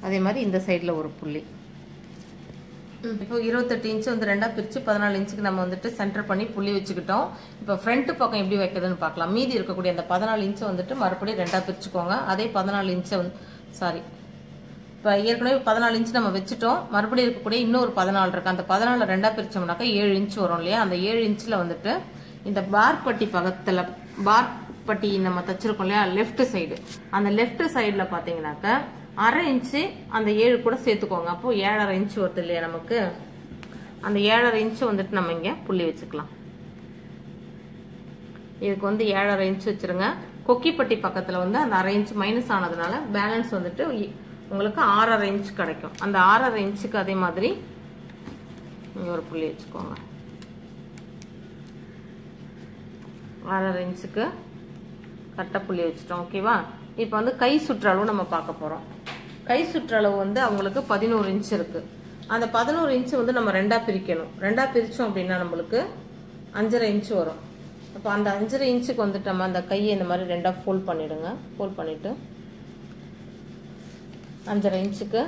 அதே மாதிரி இந்த சைடில் ஒரு புள்ளி. இப்போ 28 இன்ச்சு வந்து ரெண்டா பிரித்து 14 இன்ச்சுக்கு நம்ம வந்துட்டு சென்டர் பண்ணி புள்ளி வச்சுக்கிட்டோம். இப்போ ஃப்ரண்ட் பக்கம் எப்படி வைக்கிறதுன்னு பார்க்கலாம். மீதி இருக்கக்கூடிய அந்த 14 இன்ச்சை வந்துட்டு மறுபடியும் ரெண்டா பிரிச்சுக்கோங்க. அதே 14 இன்ச்சை வந்து இப்போ ஏற்கனவே 14 இன்ச்சு நம்ம வச்சுட்டோம். மறுபடியும் இருக்கக்கூடிய இன்னொரு 14 இருக்கு. அந்த 14 ரெண்டா பிரிச்சோம்னாக்கா 7 இன்ச்சு வரும் இல்லையா? அந்த 7 இன்ச்சில் வந்துட்டு இந்த பார் பட்டி பக்கத்தில் பார் பட்டி நம்ம தச்சிருக்கோம் இல்லையா லெஃப்ட் சைடு, அந்த லெஃப்ட் சைடுல பாத்தீங்கன்னாக்க 1/2 இன்ச்சு அந்த 7 கூட சேர்த்துக்கோங்க. அப்போ 7.5 இன்ச்சு வருது இல்லையா நமக்கு? அந்த 7.5 இன்ச்சு வந்துட்டு நம்ம இங்க புள்ளி வச்சுக்கலாம். இதுக்கு வந்து 7.5 இன்ச்சு வச்சிருங்க. கொக்கிப்பட்டி பக்கத்துல வந்து அந்த 1/2 இன்ச்சு மைனஸ் ஆனதுனால பேலன்ஸ் வந்துட்டு உங்களுக்கு 6.5 இன்ச்சு கிடைக்கும். அந்த 6.5 இன்ச்சுக்கு அதே மாதிரி இங்க ஒரு புள்ளி வச்சுக்கோங்க. 6.5 இன்ச்சுக்கு கரெக்டாக புள்ளி வச்சுட்டோம். ஓகேவா? இப்போ வந்து கை சுற்றளவு நம்ம பார்க்க போகிறோம். கை சுற்றளவு வந்து அவங்களுக்கு 11 இன்ச்சு இருக்கு. அந்த 11 இன்ச்சு வந்து நம்ம ரெண்டா பிரிக்கணும். ரெண்டா பிரித்தோம் அப்படின்னா நம்மளுக்கு 5.5 இன்ச்சு வரும். அப்போ அந்த 5.5 இன்ச்சுக்கு வந்துட்டு நம்ம அந்த கையை இந்த மாதிரி ரெண்டா ஃபோல்ட் பண்ணிடுங்க. ஃபோல்ட் பண்ணிட்டு 5.5 இன்ச்சுக்கு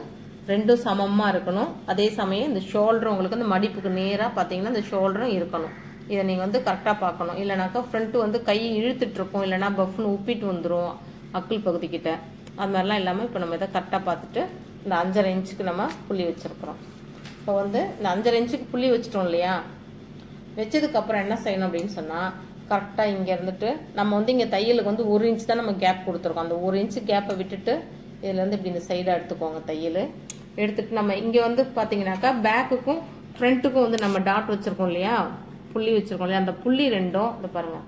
ரெண்டும் சமமாக இருக்கணும். அதே சமயம் இந்த ஷோல்டரும் உங்களுக்கு அந்த மடிப்புக்கு நேராக பார்த்தீங்கன்னா இந்த ஷோல்டரும் இருக்கணும். இதை நீங்கள் வந்து கரெக்டாக பார்க்கணும். இல்லைனாக்கா ஃப்ரண்ட்டு வந்து கை இழுத்துட்டு இருக்கும், இல்லைனா பஃப்னு உப்பிட்டு வந்துடும் அக்கிள் பகுதிக்கிட்ட. அது மாதிரிலாம் இல்லாமல் இப்போ நம்ம இதை கரெக்டாக பார்த்துட்டு இந்த 5.5 இன்ச்சுக்கு நம்ம புள்ளி வச்சுருக்குறோம். இப்போ வந்து இந்த 5.5 இன்ச்சுக்கு புள்ளி வச்சிட்டோம் இல்லையா? வச்சதுக்கப்புறம் என்ன செய்யணும் அப்படின்னு சொன்னால் கரெக்டாக இங்கே இருந்துட்டு நம்ம வந்து இங்கே தையலுக்கு வந்து 1 இன்ச்சு தான் நம்ம கேப் கொடுத்துருக்கோம். அந்த 1 இன்ச்சு கேப்பை விட்டுட்டு இதுலேருந்து இப்படி இந்த சைடாக எடுத்துக்கோங்க. தையல் எடுத்துட்டு நம்ம இங்கே வந்து பார்த்தீங்கன்னாக்கா பேக்குக்கும் ஃப்ரண்ட்டுக்கும் வந்து நம்ம டாட் வச்சுருக்கோம் இல்லையா, புள்ளி வச்சிருக்கோம் இல்லையா, அந்த புள்ளி ரெண்டும் இந்த பாருங்க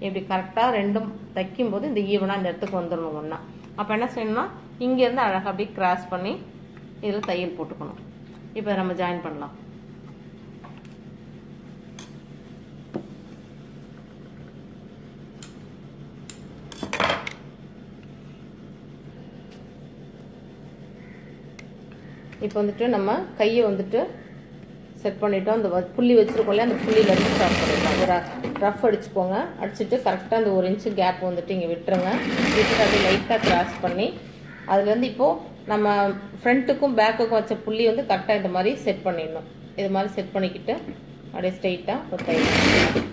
இப்படி கரெக்டாக ரெண்டும் தைக்கும் போது இந்த ஈவனாக இந்த இடத்துக்கு வந்துடணும் ஒன்றா. அப்போ என்ன செய்யணும்னா இங்கேருந்து அழகாக அப்படியே கிராஸ் பண்ணி இதில் தையல் போட்டுக்கணும். இப்போ நம்ம ஜாயின் பண்ணலாம். இப்போ வந்துட்டு நம்ம கையை வந்துட்டு செட் பண்ணிட்டோம். அந்த புள்ளி வச்சிருக்கோம்ல, அந்த புள்ளியிலேருந்து ஸ்டார்ட் பண்ணிடலாம். ஒரு ரஃப் அடிச்சுக்கோங்க. அடிச்சுட்டு கரெக்டாக அந்த 1 இன்ச்சு கேப் வந்துட்டு இங்கே விட்டுருங்க. விட்டுட்டு அப்படியே லைட்டாக கிராஸ் பண்ணி அதுலேருந்து இப்போது நம்ம ஃப்ரண்ட்டுக்கும் பேக்குக்கும் வச்ச புள்ளி வந்து கரெக்டாக இந்த மாதிரி செட் பண்ணிடணும். இது மாதிரி செட் பண்ணிக்கிட்டு அப்படியே ஸ்ட்ரெயிட்டாக ஒரு தையல்.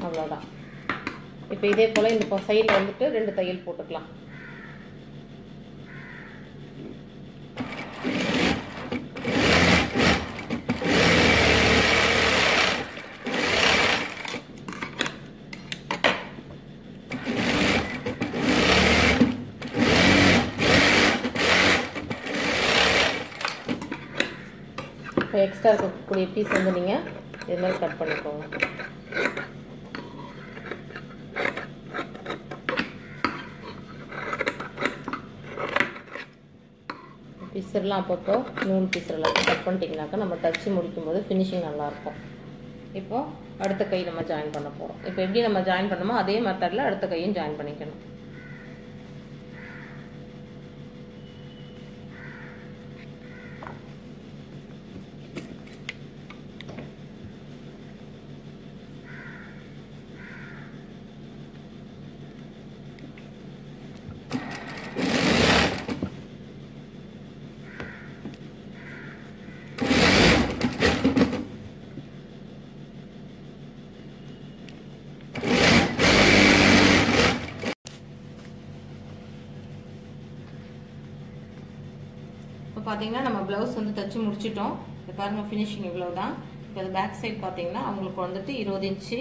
அவ்வளோதான். இப்போ இதே போல் இந்த சைடில் வந்துட்டு 2 தையல் போட்டுக்கலாம். இப்போ எக்ஸ்ட்ரா இருக்கக்கூடிய பீஸ் வந்து நீங்கள் இது மாதிரி கட் பண்ணிக்கோங்க. பீஸர்லாம் அப்பப்போ நூல் பீஸர்லாம் கட் பண்ணிட்டீங்கனாக்கா நம்ம தச்சு முடிக்கும்போது ஃபினிஷிங் நல்லாயிருக்கும். இப்போது அடுத்த கை நம்ம ஜாயின் பண்ண போகிறோம். இப்போ எப்படி நம்ம ஜாயின் பண்ணமோ அதே மெத்தடில் அடுத்த கையும் ஜாயின் பண்ணிக்கணும். இப்போ பார்த்தீங்கன்னா நம்ம ப்ளவுஸ் வந்து தச்சு முடிச்சிட்டோம். இப்போ பாருங்கள் ஃபினிஷிங் இவ்வளோ தான். இப்போ அது பேக் சைட் பார்த்தீங்கன்னா அவங்களுக்கு வந்துட்டு 20 இன்ச்சு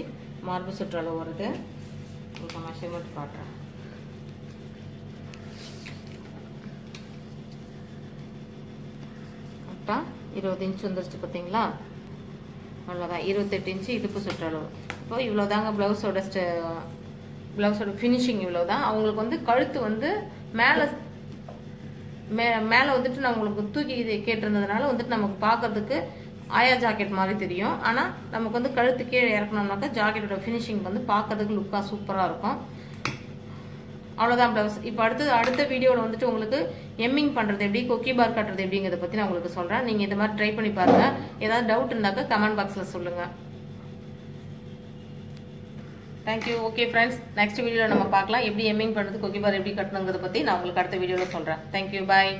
மார்பு சுற்றளவு வருது. உங்களுக்கு மெஷர்மெண்ட் காட்டுறேன். கரெக்டாக 20 இன்ச்சு வந்துருச்சு பார்த்தீங்களா? அவ்வளோதான். 28 இன்ச்சு இடுப்பு சுற்றளவு. இப்போ இவ்வளோ தாங்க ப்ளவுஸோட ஃபினிஷிங் இவ்வளோ தான். அவங்களுக்கு வந்து கழுத்து வந்து மேலே வந்துட்டு நான் உங்களுக்கு தூக்கி இது கேட்டிருந்ததுனால வந்துட்டு நமக்கு பார்க்கறதுக்கு ஆயா ஜாக்கெட் மாதிரி தெரியும். ஆனால் நமக்கு வந்து கழுத்து கீழே இறக்கணும்னாக்கா ஜாக்கெட்டோட ஃபினிஷிங் வந்து பார்க்கறதுக்கு லுக்காக சூப்பராக இருக்கும். அவ்வளோதான் ப்ளவுஸ். இப்போ அடுத்த வீடியோவில் வந்துட்டு உங்களுக்கு எம்மிங் பண்ணுறது எப்படி, கொக்கி பார் கட்டுறது எப்படிங்கிறத பற்றி நான் உங்களுக்கு சொல்கிறேன். நீங்கள் இந்த மாதிரி ட்ரை பண்ணி பாருங்கள். ஏதாவது டவுட் இருந்தாக்கா கமெண்ட் பாக்ஸில் சொல்லுங்கள். தேங்க்யூ. ஓகே ஃப்ரெண்ட்ஸ், நெக்ஸ்ட் வீடியோவில் நம்ம பார்க்கலாம் எப்படி எம்மிங் பண்ணுறது, கொக்கி பார் எப்படி கட்டணுங்கிறத பற்றி நான் உங்களுக்கு அடுத்த வீடியோவில் சொல்கிறேன். தேங்க்யூ. பாய்.